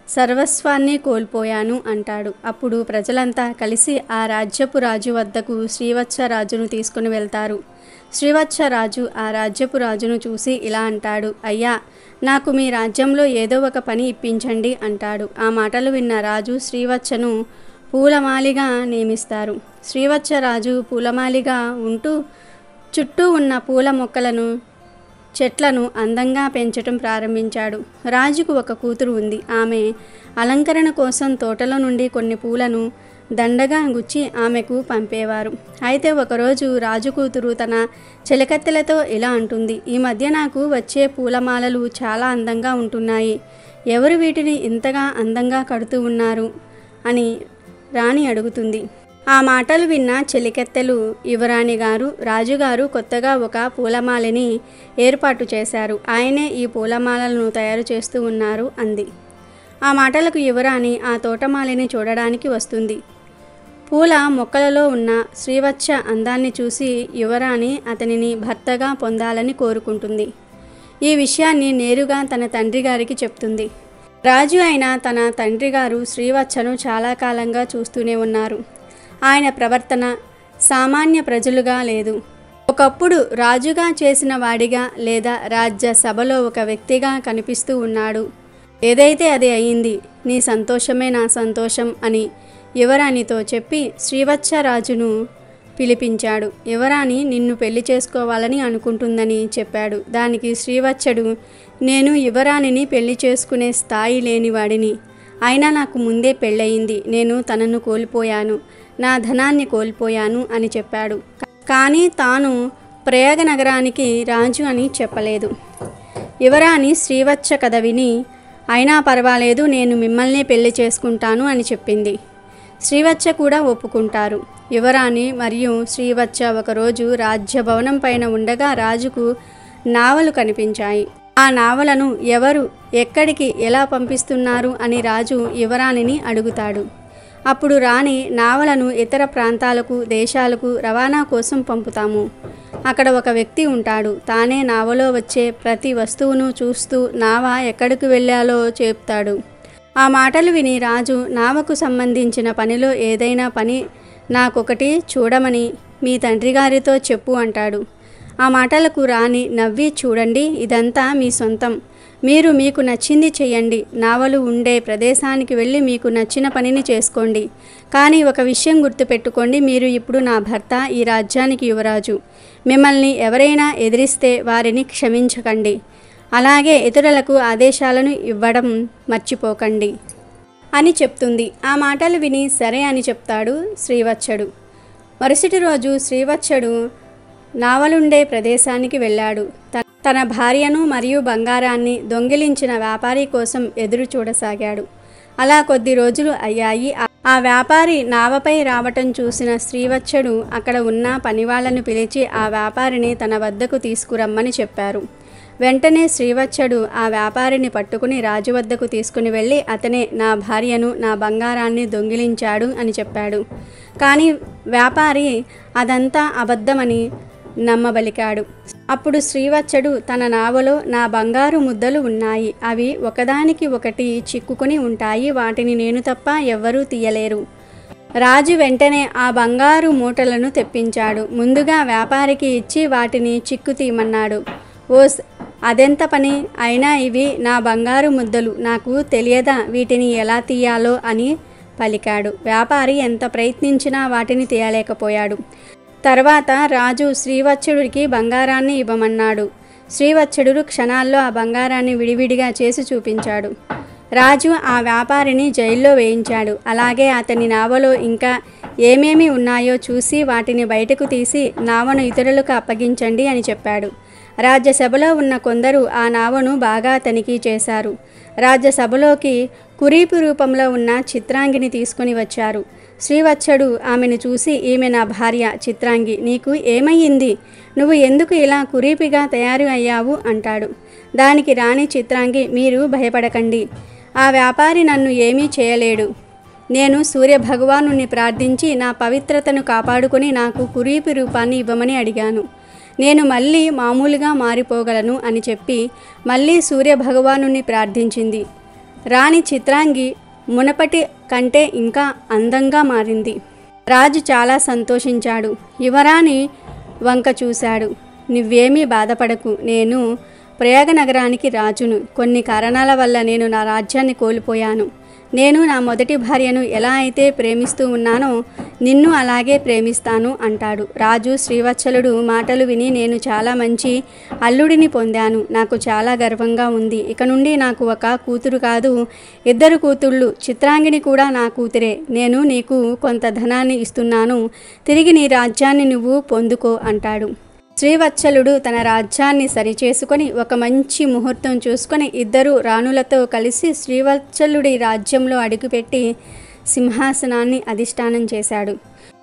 సర్వస్వాన్ని కోల్పోయాను అంటాడు. అప్పుడు ప్రజలంతా కలిసి ఆ రాజ్యపు రాజు వద్దకు శ్రీవత్సరాజును తీసుకుని వెళ్తారు. శ్రీవత్సరాజు ఆ రాజ్యపు రాజును చూసి ఇలా అంటాడు, అయ్యా, నాకు మీ రాజ్యంలో ఏదో ఒక పని ఇప్పించండి అంటాడు. ఆ మాటలు విన్న రాజు శ్రీవత్సను పూలమాలిగా నియమిస్తారు. శ్రీవత్సరాజు పూలమాలిగా ఉంటూ చుట్టూ ఉన్న పూల మొక్కలను, చెట్లను అందంగా పెంచటం ప్రారంభించాడు. రాజుకు ఒక కూతురు ఉంది. ఆమె అలంకరణ కోసం తోటలో నుండి కొన్ని పూలను దండగా గుచ్చి ఆమెకు పంపేవారు. అయితే ఒకరోజు రాజు కూతురు తన చెలికత్తెలతో ఇలా అంటుంది, ఈ మధ్య నాకు వచ్చే పూలమాలలు చాలా అందంగా ఉంటున్నాయి. ఎవరు వీటిని ఇంతగా అందంగా కడుతూ ఉన్నారు అని రాణి అడుగుతుంది. ఆ మాటలు విన్న చెలికెత్తెలు, యువరాణి గారు, రాజుగారు కొత్తగా ఒక పూలమాలని ఏర్పాటు చేశారు. ఆయనే ఈ పూలమాలను తయారు చేస్తూ ఉన్నారు అంది. ఆ మాటలకు యువరాణి ఆ తోటమాలిని చూడడానికి వస్తుంది. పూల మొక్కలలో ఉన్న శ్రీవత్స అందాన్ని చూసి యువరాణి అతనిని భర్తగా పొందాలని కోరుకుంటుంది. ఈ విషయాన్ని నేరుగా తన తండ్రి గారికి చెప్తుంది. రాజు అయిన తన తండ్రి గారు శ్రీవత్సను చాలా కాలంగా చూస్తూనే ఉన్నారు. ఆయన ప్రవర్తన సామాన్య ప్రజలుగా లేదు. ఒకప్పుడు రాజుగా చేసిన వాడిగా లేదా రాజ్య సభలో ఒక వ్యక్తిగా కనిపిస్తూ ఉన్నాడు. ఏదైతే అది అయింది, నీ సంతోషమే నా సంతోషం అని యువరాణితో చెప్పి శ్రీవత్సరాజును పిలిపించాడు. యువరాణి నిన్ను పెళ్లి చేసుకోవాలని అనుకుంటుందని చెప్పాడు. దానికి శ్రీవత్సడు, నేను యువరాణిని పెళ్లి చేసుకునే స్థాయి లేనివాడిని. అయినా నాకు ముందే పెళ్ళయింది. నేను తనను కోల్పోయాను, నా ధనాన్ని కోల్పోయాను అని చెప్పాడు. కానీ తాను ప్రయాగ నగరానికి రాజు అని చెప్పలేదు. యువరాణి శ్రీవత్స కథ విని, అయినా పర్వాలేదు, నేను మిమ్మల్నే పెళ్లి చేసుకుంటాను అని చెప్పింది. శ్రీవత్స కూడా ఒప్పుకుంటారు. యువరాణి మరియు శ్రీవత్స ఒకరోజు రాజ్యభవనం పైన ఉండగా రాజుకు నావలు కనిపించాయి. ఆ నావలను ఎవరు, ఎక్కడికి, ఎలా పంపిస్తున్నారు అని రాజు యువరాణిని అడుగుతాడు. అప్పుడు రాణి, నావలను ఇతర ప్రాంతాలకు, దేశాలకు రవాణా కోసం పంపుతాము. అక్కడ ఒక వ్యక్తి ఉంటాడు. తానే నావలో వచ్చే ప్రతి వస్తువును చూస్తూ నావ ఎక్కడికి వెళ్ళాలో చెప్తాడు. ఆ మాటలు విని రాజు నావకు సంబంధించిన పనిలో ఏదైనా పని నాకొకటి చూడమని మీ తండ్రి గారితో చెప్పు అంటాడు. ఆ మాటలకు రాణి నవ్వి, చూడండి, ఇదంతా మీ సొంతం. మీరు మీకు నచ్చింది చెయ్యండి. నావలు ఉండే ప్రదేశానికి వెళ్ళి మీకు నచ్చిన పనిని చేసుకోండి. కానీ ఒక విషయం గుర్తుపెట్టుకోండి, మీరు ఇప్పుడు నా భర్త, ఈ రాజ్యానికి యువరాజు. మిమ్మల్ని ఎవరైనా ఎదిరిస్తే వారిని క్షమించకండి. అలాగే ఇతరులకు ఆదేశాలను ఇవ్వడం మర్చిపోకండి అని చెప్తుంది. ఆ మాటలు విని సరే అని చెప్తాడు శ్రీవత్సడు. మరుసటి రోజు శ్రీవత్సడు నావలుండే ప్రదేశానికి వెళ్ళాడు. తన భార్యను మరియు బంగారాన్ని దొంగిలించిన వ్యాపారి కోసం ఎదురు చూడసాగాడు. అలా కొద్ది రోజులు అయ్యాయి. ఆ వ్యాపారి నావపై రావటం చూసిన శ్రీవత్సడు అక్కడ ఉన్న పనివాళ్లను పిలిచి ఆ వ్యాపారిని తన వద్దకు తీసుకురమ్మని చెప్పారు. వెంటనే శ్రీవత్సడు ఆ వ్యాపారిని పట్టుకుని రాజు వద్దకు తీసుకుని వెళ్ళి, అతనే నా భార్యను, నా బంగారాన్ని దొంగిలించాడు అని చెప్పాడు. కానీ వ్యాపారి అదంతా అబద్ధమని నమ్మబలికాడు. అప్పుడు శ్రీవత్సడు, తన నావలో నా బంగారు ముద్దలు ఉన్నాయి. అవి ఒకదానికి ఒకటి చిక్కుకొని ఉంటాయి. వాటిని నేను తప్ప ఎవ్వరూ తీయలేరు. రాజు వెంటనే ఆ బంగారు మూటలను తెప్పించాడు. ముందుగా వ్యాపారికి ఇచ్చి వాటిని చిక్కు తీయమన్నాడు. ఓస్, అదెంత పని అయినా ఇవి నా బంగారు ముద్దలు, నాకు తెలియదా వీటిని ఎలా తీయాలో అని పలికాడు. వ్యాపారి ఎంత ప్రయత్నించినా వాటిని తీయలేకపోయాడు. తర్వాత రాజు శ్రీవత్సడుడికి బంగారాన్ని ఇవ్వమన్నాడు. శ్రీవత్సడు క్షణాల్లో ఆ బంగారాన్ని విడివిడిగా చేసి చూపించాడు. రాజు ఆ వ్యాపారిని జైల్లో వేయించాడు. అలాగే అతని నావలో ఇంకా ఏమేమి ఉన్నాయో చూసి వాటిని బయటకు తీసి నావను ఇతరులకు అప్పగించండి అని చెప్పాడు. రాజ్యసభలో ఉన్న కొందరు ఆ నావను బాగా తనిఖీ చేశారు. రాజ్యసభలోకి కురీపు రూపంలో ఉన్న చిత్రాంగిని తీసుకుని వచ్చారు. శ్రీవత్సడు ఆమెను చూసి, ఈమె నా భార్య చిత్రాంగి. నీకు ఏమయ్యింది? నువ్వు ఎందుకు ఇలా కురీపిగా తయారు అయ్యావు అంటాడు. దానికి రాణి చిత్రాంగి, మీరు భయపడకండి. ఆ వ్యాపారి నన్ను ఏమీ చేయలేడు. నేను సూర్యభగవానుని ప్రార్థించి నా పవిత్రతను కాపాడుకొని నాకు కురీపి రూపాన్ని ఇవ్వమని అడిగాను. నేను మళ్ళీ మామూలుగా మారిపోగలను అని చెప్పి మళ్ళీ సూర్యభగవానుని ప్రార్థించింది. రాణి చిత్రాంగి మునపటి కంటే ఇంకా అందంగా మారింది. రాజు చాలా సంతోషించాడు. యువరాణి వంక చూశాడు. నువ్వేమీ బాధపడకు, నేను ప్రయాగ నగరానికి రాజును. కొన్ని కారణాల వల్ల నేను నా రాజ్యాన్ని కోల్పోయాను. నేను నా మొదటి భార్యను ఎలా అయితే ప్రేమిస్తూ ఉన్నానో నిన్ను అలాగే ప్రేమిస్తాను అంటాడు. రాజు శ్రీవత్సలుడు మాటలు విని, నేను చాలా మంచి అల్లుడిని పొందాను. నాకు చాలా గర్వంగా ఉంది. ఇక నుండి నాకు ఒక కూతురు కాదు, 2 కూతుళ్ళు. చిత్రాంగిని కూడా నా కూతురే. నేను నీకు కొంత ధనాన్ని ఇస్తున్నాను. తిరిగి నీ రాజ్యాన్ని నువ్వు పొందుకో అంటాడు. శ్రీవత్సలుడు తన రాజ్యాన్ని సరిచేసుకొని ఒక మంచి ముహూర్తం చూసుకొని 2 రాణులతో కలిసి శ్రీవత్సలుడి రాజ్యంలో అడుగుపెట్టి సింహాసనాన్ని అధిష్టానం చేశాడు.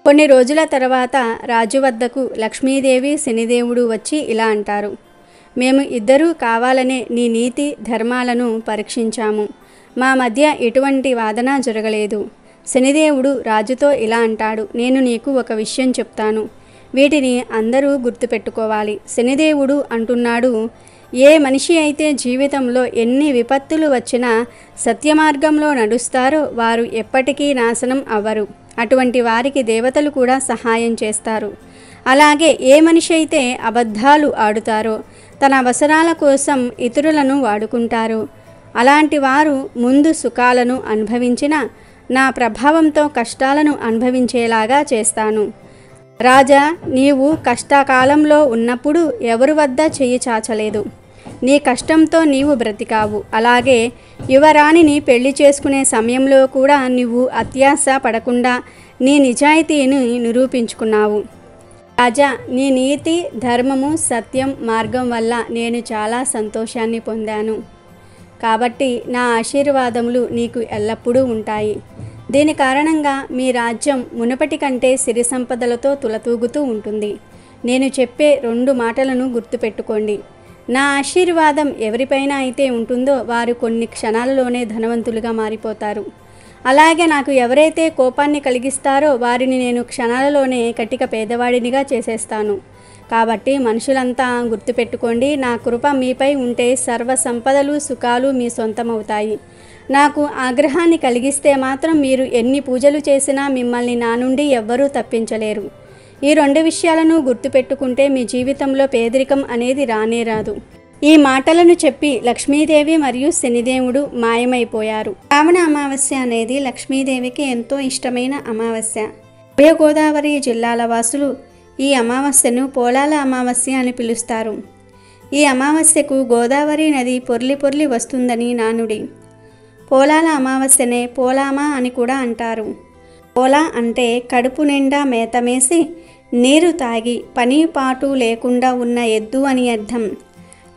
కొన్ని రోజుల తర్వాత రాజు వద్దకు లక్ష్మీదేవి, శనిదేవుడు వచ్చి ఇలా అంటారు. మేము 2 కావాలనే నీ నీతి ధర్మాలను పరీక్షించాము. మా మధ్య ఎటువంటి వాదన జరగలేదు. శనిదేవుడు రాజుతో ఇలా అంటాడు. నేను నీకు ఒక విషయం చెప్తాను. వీటిని అందరూ గుర్తుపెట్టుకోవాలి. శనిదేవుడు అంటున్నాడు, ఏ మనిషి అయితే జీవితంలో ఎన్ని విపత్తులు వచ్చినా సత్యమార్గంలో నడుస్తారో వారు ఎప్పటికీ నాశనం అవ్వరు. అటువంటి వారికి దేవతలు కూడా సహాయం చేస్తారు. అలాగే ఏ మనిషి అయితే అబద్ధాలు ఆడుతారో, తన అవసరాల కోసం ఇతరులను వాడుకుంటారో, అలాంటి వారు ముందు సుఖాలను అనుభవించిన నా ప్రభావంతో కష్టాలను అనుభవించేలాగా చేస్తాను. రాజా, నీవు కష్టకాలంలో ఉన్నప్పుడు ఎవరి వద్ద చెయ్యి చాచలేదు. నీ కష్టంతో నీవు బ్రతికావు. అలాగే యువరాణిని పెళ్లి చేసుకునే సమయంలో కూడా నువ్వు అత్యాశ పడకుండా నీ నిజాయితీని నిరూపించుకున్నావు. రాజా, నీ నీతి, ధర్మము, సత్యం మార్గం వల్ల నేను చాలా సంతోషాన్ని పొందాను. కాబట్టి నా ఆశీర్వాదములు నీకు ఎల్లప్పుడూ ఉంటాయి. దీని కారణంగా మీ రాజ్యం మునుపటి కంటే సిరి సంపదలతో తులతూగుతూ ఉంటుంది. నేను చెప్పే 2 మాటలను గుర్తుపెట్టుకోండి. నా ఆశీర్వాదం ఎవరిపైన అయితే ఉంటుందో వారు కొన్ని క్షణాలలోనే ధనవంతులుగా మారిపోతారు. అలాగే నాకు ఎవరైతే కోపాన్ని కలిగిస్తారో వారిని నేను క్షణాలలోనే కటిక పేదవాడినిగా చేసేస్తాను. కాబట్టి మనుషులంతా గుర్తుపెట్టుకోండి, నా కృప మీపై ఉంటే సర్వ సంపదలు, సుఖాలు మీ సొంతమవుతాయి. నాకు ఆగ్రహాన్ని కలిగిస్తే మాత్రం మీరు ఎన్ని పూజలు చేసినా మిమ్మల్ని నా నుండి ఎవ్వరూ తప్పించలేరు. ఈ 2 విషయాలను గుర్తుపెట్టుకుంటే మీ జీవితంలో పేదరికం అనేది రానే రాదు. ఈ మాటలను చెప్పి లక్ష్మీదేవి మరియు శనిదేవుడు మాయమైపోయారు. శ్రావణ అమావాస్య అనేది లక్ష్మీదేవికి ఎంతో ఇష్టమైన అమావాస్య. ఉభయ గోదావరి జిల్లాల వాసులు ఈ అమావాస్యను పోలాల అమావాస్య అని పిలుస్తారు. ఈ అమావాస్యకు గోదావరి నది పొర్లి పొర్లి వస్తుందని నానుడి. పోలాల అమావాస్యనే పోలామా అని కూడా అంటారు. పోలా అంటే కడుపు నిండా మేతమేసి నీరు తాగి పని పాటు లేకుండా ఉన్న ఎద్దు అని అర్థం.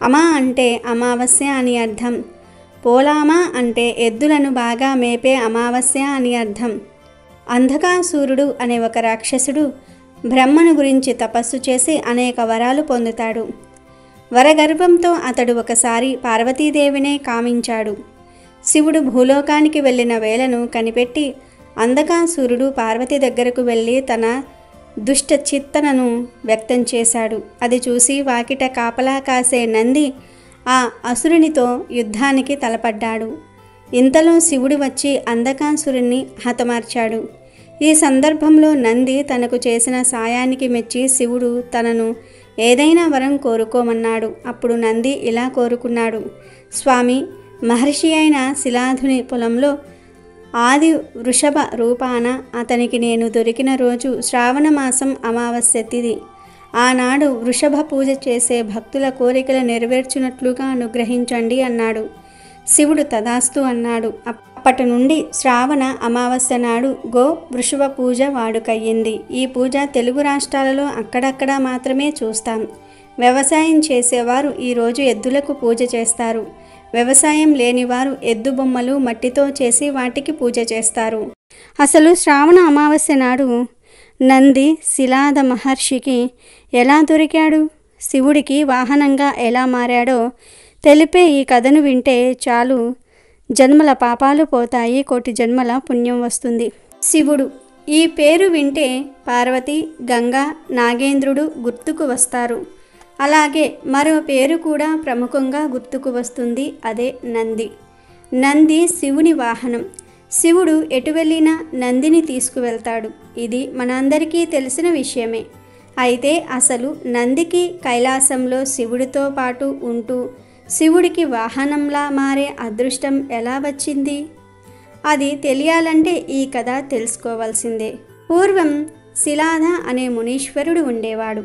అమా అంటే అమావాస్య అని అర్థం. పోలామా అంటే ఎద్దులను బాగా మేపే అమావాస్య అని అర్థం. అంధకాసురుడు అనే ఒక రాక్షసుడు బ్రహ్మను గురించి తపస్సు చేసి అనేక వరాలు పొందుతాడు. వరగర్భంతో అతడు ఒకసారి పార్వతీదేవినే కామించాడు. శివుడు భూలోకానికి వెళ్ళిన వేళను కనిపెట్టి అంధకాసురుడు పార్వతి దగ్గరకు వెళ్ళి తన దుష్ట చిత్తనను వ్యక్తం చేశాడు. అది చూసి వాకిట కాపలా కాసే నంది ఆ అసురునితో యుద్ధానికి తలపడ్డాడు. ఇంతలో శివుడు వచ్చి అంధకాసురుణ్ణి హతమార్చాడు. ఈ సందర్భంలో నంది తనకు చేసిన సాయానికి మెచ్చి శివుడు తనను ఏదైనా వరం కోరుకోమన్నాడు. అప్పుడు నంది ఇలా కోరుకున్నాడు: స్వామి, మహర్షి అయిన శిలాధుని పొలంలో ఆది వృషభ రూపాన అతనికి నేను దొరికిన రోజు శ్రావణ మాసం అమావాస్య తిథి. ఆనాడు వృషభ పూజ చేసే భక్తుల కోరికలు నెరవేర్చినట్లుగా అనుగ్రహించండి అన్నాడు. శివుడు తదాస్తు అన్నాడు. అప్పటి నుండి శ్రావణ అమావాస్య నాడు వృషభ పూజ వాడుకయ్యింది. ఈ పూజ తెలుగు రాష్ట్రాలలో అక్కడక్కడ మాత్రమే చూస్తాం. వ్యవసాయం చేసేవారు ఈరోజు ఎద్దులకు పూజ చేస్తారు. వ్యవసాయం లేనివారు ఎద్దు బొమ్మలు మట్టితో చేసి వాటికి పూజ చేస్తారు. అసలు శ్రావణ అమావాస్య నాడు నంది శిలాద మహర్షికి ఎలా దొరికాడు, శివుడికి వాహనంగా ఎలా మారాడో తెలిపే ఈ కథను వింటే చాలు జన్మల పాపాలు పోతాయి, కోటి జన్మల పుణ్యం వస్తుంది. శివుడు ఈ పేరు వింటే పార్వతి, గంగా, నాగేంద్రుడు గుర్తుకు వస్తారు. అలాగే మరో పేరు కూడా ప్రముఖంగా గుర్తుకు వస్తుంది, అదే నంది. నంది శివుని వాహనం. శివుడు ఎటు వెళ్ళినా నందిని తీసుకువెళ్తాడు. ఇది మనందరికీ తెలిసిన విషయమే. అయితే అసలు నందికి కైలాసంలో శివుడితో పాటు ఉంటూ శివుడికి వాహనంలా మారే అదృష్టం ఎలా వచ్చింది? అది తెలియాలంటే ఈ కథ తెలుసుకోవాల్సిందే. పూర్వం శిలాద అనే మునీశ్వరుడు ఉండేవాడు.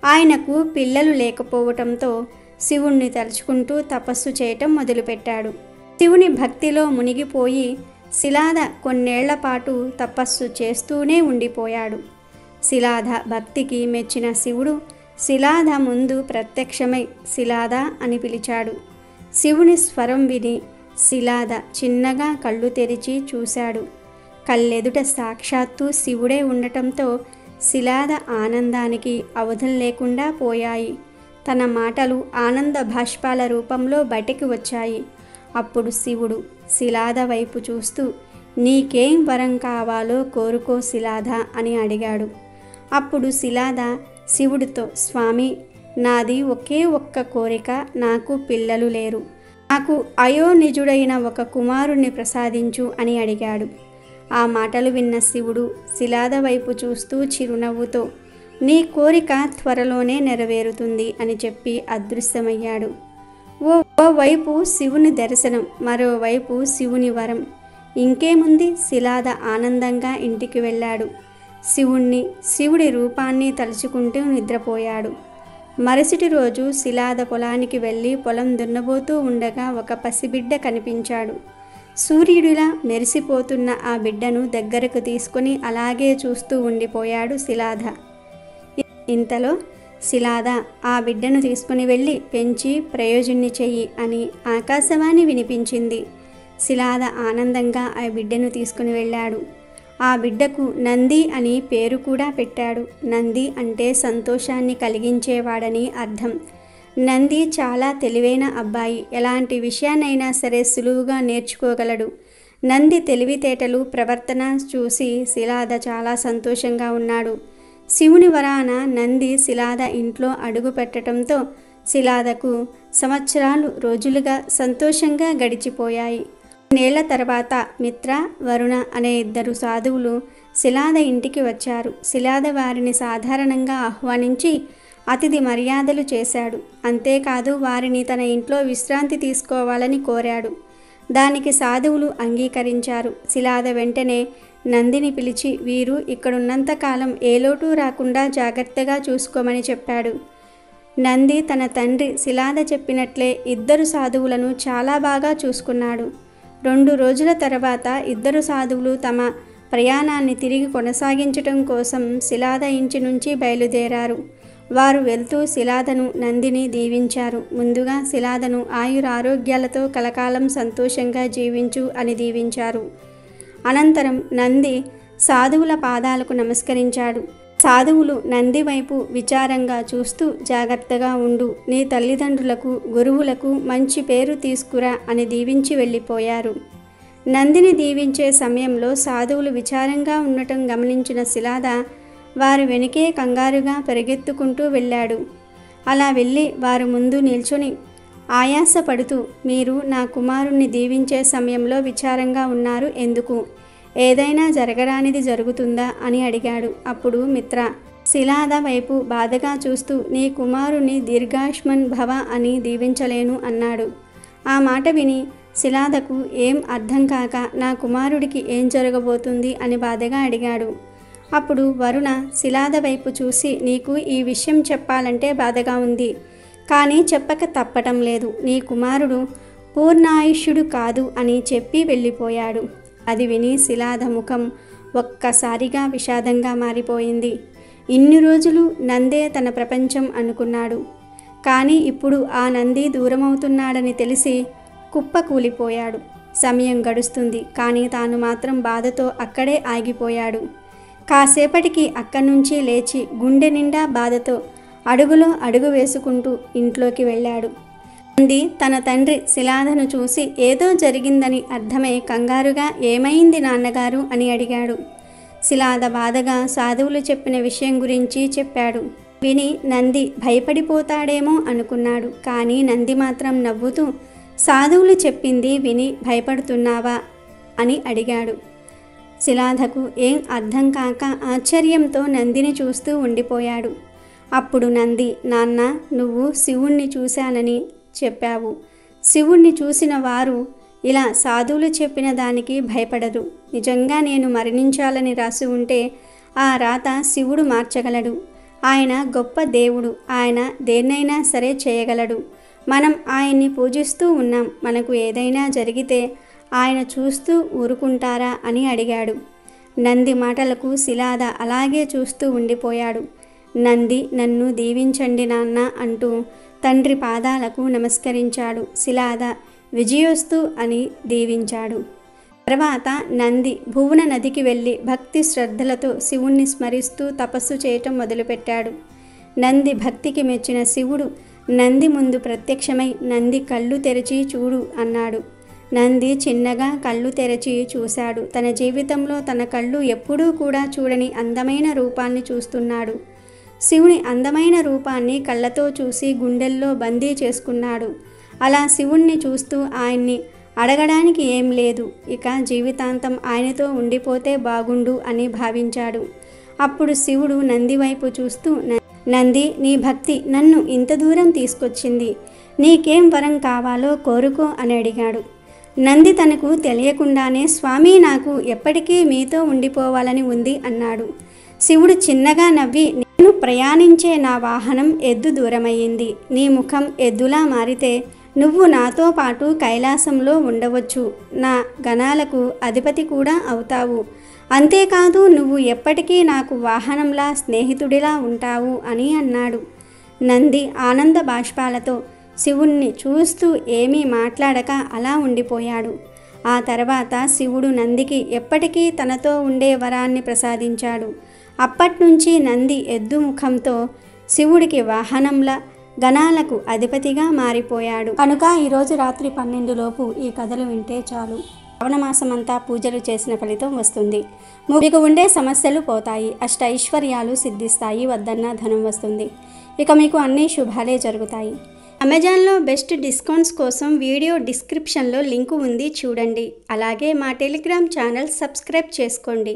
ఆయనకు పిల్లలు లేకపోవటంతో శివుణ్ణి తలుచుకుంటూ తపస్సు చేయటం మొదలుపెట్టాడు. శివుని భక్తిలో మునిగిపోయి శిలాద కొన్నేళ్ల పాటు తపస్సు చేస్తూనే ఉండిపోయాడు. శిలాద భక్తికి మెచ్చిన శివుడు శిలాద ముందు ప్రత్యక్షమై శిలాద అని పిలిచాడు. శివుని స్వరం విని శిలాద చిన్నగా కళ్ళు తెరిచి చూశాడు. కళ్ళెదుట సాక్షాత్తు శివుడే ఉండటంతో శిలాద ఆనందానికి అవధులు లేకుండా పోయాయి. తన మాటలు ఆనంద భాష్పాల రూపంలో బయటికి వచ్చాయి. అప్పుడు శివుడు శిలాద వైపు చూస్తూ, నీకేం వరం కావాలో కోరుకో శిలాద అని అడిగాడు. అప్పుడు శిలాద శివుడితో, స్వామి, నాది ఒకే ఒక్క కోరిక, నాకు పిల్లలు లేరు. నాకు అయోనిజుడైన ఒక కుమారుణ్ణి ప్రసాదించు అని అడిగాడు. ఆ మాటలు విన్న శివుడు శిలాద వైపు చూస్తూ చిరునవ్వుతో, నీ కోరిక త్వరలోనే నెరవేరుతుంది అని చెప్పి అదృశ్యమయ్యాడు. ఓవైపు శివుని దర్శనం, మరోవైపు శివుని వరం. ఇంకేముంది, శిలాద ఆనందంగా ఇంటికి వెళ్ళాడు. శివుడి రూపాన్ని తలుచుకుంటూ నిద్రపోయాడు. మరుసటి రోజు శిలాద పొలానికి వెళ్ళి పొలం దున్నబోతూ ఉండగా ఒక పసిబిడ్డ కనిపించాడు. సూర్యుడిలా మెరిసిపోతున్న ఆ బిడ్డను దగ్గరకు తీసుకుని అలాగే చూస్తూ ఉండిపోయాడు శిలాద. ఇంతలో శిలాద ఆ బిడ్డను తీసుకుని వెళ్ళి పెంచి ప్రయోజుణ్ణి చెయ్యి అని ఆకాశవాణి వినిపించింది. శిలాద ఆనందంగా ఆ బిడ్డను తీసుకుని వెళ్ళాడు. ఆ బిడ్డకు నంది అని పేరు కూడా పెట్టాడు. నంది అంటే సంతోషాన్ని కలిగించేవాడని అర్థం. నంది చాలా తెలివైన అబ్బాయి. ఎలాంటి విషయాన్నైనా సరే సులువుగా నేర్చుకోగలడు. నంది తెలివితేటలు, ప్రవర్తన చూసి శిలాద చాలా సంతోషంగా ఉన్నాడు. శివుని వరాన నంది శిలాద ఇంట్లో అడుగు పెట్టడంతో శిలాదకు సంవత్సరాలు రోజులుగా సంతోషంగా గడిచిపోయాయి. నేళ్ల తర్వాత మిత్ర, వరుణ అనే ఇద్దరు సాధువులు శిలాద ఇంటికి వచ్చారు. శిలాద వారిని సాధారణంగా ఆహ్వానించి అతిథి మర్యాదలు చేశాడు. అంతేకాదు వారిని తన ఇంట్లో విశ్రాంతి తీసుకోవాలని కోరాడు. దానికి సాధువులు అంగీకరించారు. శిలాద వెంటనే నందిని పిలిచి వీరు ఇక్కడున్నంతకాలం ఏ లోటు రాకుండా జాగ్రత్తగా చూసుకోమని చెప్పాడు. నంది తన తండ్రి శిలాద చెప్పినట్లే ఇద్దరు సాధువులను చాలా బాగా చూసుకున్నాడు. 2 రోజుల తర్వాత ఇద్దరు సాధువులు తమ ప్రయాణాన్ని తిరిగి కొనసాగించటం కోసం శిలాద ఇంటి నుంచి బయలుదేరారు. వారు వెళ్తూ శిలాదను, నందిని దీవించారు. ముందుగా శిలాదను ఆయురారోగ్యాలతో కలకాలం సంతోషంగా జీవించు అని దీవించారు. అనంతరం నంది సాధువుల పాదాలకు నమస్కరించాడు. సాధువులు నంది వైపు విచారంగా చూస్తూ జాగ్రత్తగా ఉండు, నీ తల్లిదండ్రులకు, గురువులకు మంచి పేరు తీసుకురా అని దీవించి వెళ్ళిపోయారు. నందిని దీవించే సమయంలో సాధువులు విచారంగా ఉండటం గమనించిన శిలాద వారి వెనుకే కంగారుగా పరిగెత్తుకుంటూ వెళ్ళాడు. అలా వెళ్ళి వారు ముందు నిల్చొని ఆయాసపడుతూ, మీరు నా కుమారుణ్ణి దీవించే సమయంలో విచారంగా ఉన్నారు ఎందుకు? ఏదైనా జరగరానిది జరుగుతుందా అని అడిగాడు. అప్పుడు మిత్ర శిలాద వైపు బాధగా చూస్తూ, నీ కుమారుని దీర్ఘాష్మన్ భవ అని దీవించలేను అన్నాడు. ఆ మాట విని శిలాదకు ఏం అర్థం కాక నా కుమారుడికి ఏం జరగబోతుంది అని బాధగా అడిగాడు. అప్పుడు వరుణ శిలాద వైపు చూసి, నీకు ఈ విషయం చెప్పాలంటే బాధగా ఉంది, కానీ చెప్పక తప్పటం లేదు. నీ కుమారుడు పూర్ణాయుష్యుడు కాదు అని చెప్పి వెళ్ళిపోయాడు. అది విని శిలాద ముఖం ఒక్కసారిగా విషాదంగా మారిపోయింది. ఇన్ని రోజులు నందే తన ప్రపంచం అనుకున్నాడు. కానీ ఇప్పుడు ఆ నంది దూరమవుతున్నాడని తెలిసి కుప్పకూలిపోయాడు. సమయం గడుస్తుంది, కానీ తాను మాత్రం బాధతో అక్కడే ఆగిపోయాడు. కాసేపటికి అక్కడి నుంచి లేచి గుండె నిండా బాధతో అడుగులో అడుగు వేసుకుంటూ ఇంట్లోకి వెళ్ళాడు. నంది తన తండ్రి శిలాదను చూసి ఏదో జరిగిందని అర్థమై కంగారుగా ఏమైంది నాన్నగారు అని అడిగాడు. శిలాద బాధగా సాధువులు చెప్పిన విషయం గురించి చెప్పాడు. విని నంది భయపడిపోతాడేమో అనుకున్నాడు. కానీ నంది మాత్రం నవ్వుతూ, సాధువులు చెప్పింది విని భయపడుతున్నావా అని అడిగాడు. శిలాదకు ఏం అర్థం కాక ఆశ్చర్యంతో నందిని చూస్తూ ఉండిపోయాడు. అప్పుడు నంది, నాన్న, నువ్వు శివుణ్ణి చూశానని చెప్పావు. శివుణ్ణి చూసిన వారు ఇలా సాధువులు చెప్పిన దానికి భయపడరు. నిజంగా నేను మరణించాలని రాసి ఉంటే ఆ రాత శివుడు మార్చగలడు. ఆయన గొప్ప దేవుడు. ఆయన దేన్నైనా సరే చేయగలడు. మనం ఆయన్ని పూజిస్తూ ఉన్నాం. మనకు ఏదైనా జరిగితే ఆయన చూస్తూ ఊరుకుంటారా అని అడిగాడు. నంది మాటలకు శిలాద అలాగే చూస్తూ ఉండిపోయాడు. నంది, నన్ను దీవించండి నాన్న అంటూ తండ్రి పాదాలకు నమస్కరించాడు. శిలాద విజయోస్తు అని దీవించాడు. తర్వాత నంది భువన నదికి వెళ్ళి భక్తి శ్రద్ధలతో శివుణ్ణి స్మరిస్తూ తపస్సు చేయటం మొదలుపెట్టాడు. నంది భక్తికి మెచ్చిన శివుడు నంది ముందు ప్రత్యక్షమై, నంది కళ్ళు తెరిచి చూడు అన్నాడు. నంది చిన్నగా కళ్ళు తెరచి చూశాడు. తన జీవితంలో తన కళ్ళు ఎప్పుడూ కూడా చూడని అందమైన రూపాన్ని చూస్తున్నాడు. శివుని అందమైన రూపాన్ని కళ్ళతో చూసి గుండెల్లో బందీ చేసుకున్నాడు. అలా శివుణ్ణి చూస్తూ ఆయన్ని అడగడానికి ఏం లేదు, ఇక జీవితాంతం ఆయనతో ఉండిపోతే బాగుండు అని భావించాడు. అప్పుడు శివుడు నంది వైపు చూస్తూ, నంది, నీ భక్తి నన్ను ఇంత దూరం తీసుకొచ్చింది. నీకేం వరం కావాలో కోరుకో అని అడిగాడు. నంది తనకు తెలియకుండానే, స్వామి, నాకు ఎప్పటికీ మీతో ఉండిపోవాలని ఉంది అన్నాడు. శివుడు చిన్నగా నవ్వి, నేను ప్రయాణించే నా వాహనం ఎద్దు దూరమయ్యింది. నీ ముఖం ఎద్దులా మారితే నువ్వు నాతో పాటు కైలాసంలో ఉండవచ్చు. నా గణాలకు అధిపతి కూడా అవుతావు. అంతేకాదు నువ్వు ఎప్పటికీ నాకు వాహనంలా స్నేహితుడిలా ఉంటావు అని అన్నాడు. నంది ఆనంద బాష్పాలతో శివుణ్ణి చూస్తూ ఏమీ మాట్లాడక అలా ఉండిపోయాడు. ఆ తర్వాత శివుడు నందికి ఎప్పటికీ తనతో ఉండే వరాన్ని ప్రసాదించాడు. అప్పట్నుంచి నంది ఎద్దు ముఖంతో శివుడికి వాహనంలా గణాలకు అధిపతిగా మారిపోయాడు. కనుక ఈరోజు రాత్రి 12 లోపు ఈ కథలు వింటే చాలు. శ్రావణ మాసమంతా పూజలు చేసిన ఫలితం వస్తుంది. మీకు ఉండే సమస్యలు పోతాయి. ఐశ్వర్యాలు సిద్ధిస్తాయి. వద్దన్న ధనం వస్తుంది. ఇక మీకు అన్ని శుభాలే జరుగుతాయి. అమెజాన్లో బెస్ట్ డిస్కౌంట్స్ కోసం వీడియో డిస్క్రిప్షన్లో లింకు ఉంది చూడండి. అలాగే మా టెలిగ్రామ్ ఛానల్ సబ్స్క్రైబ్ చేసుకోండి.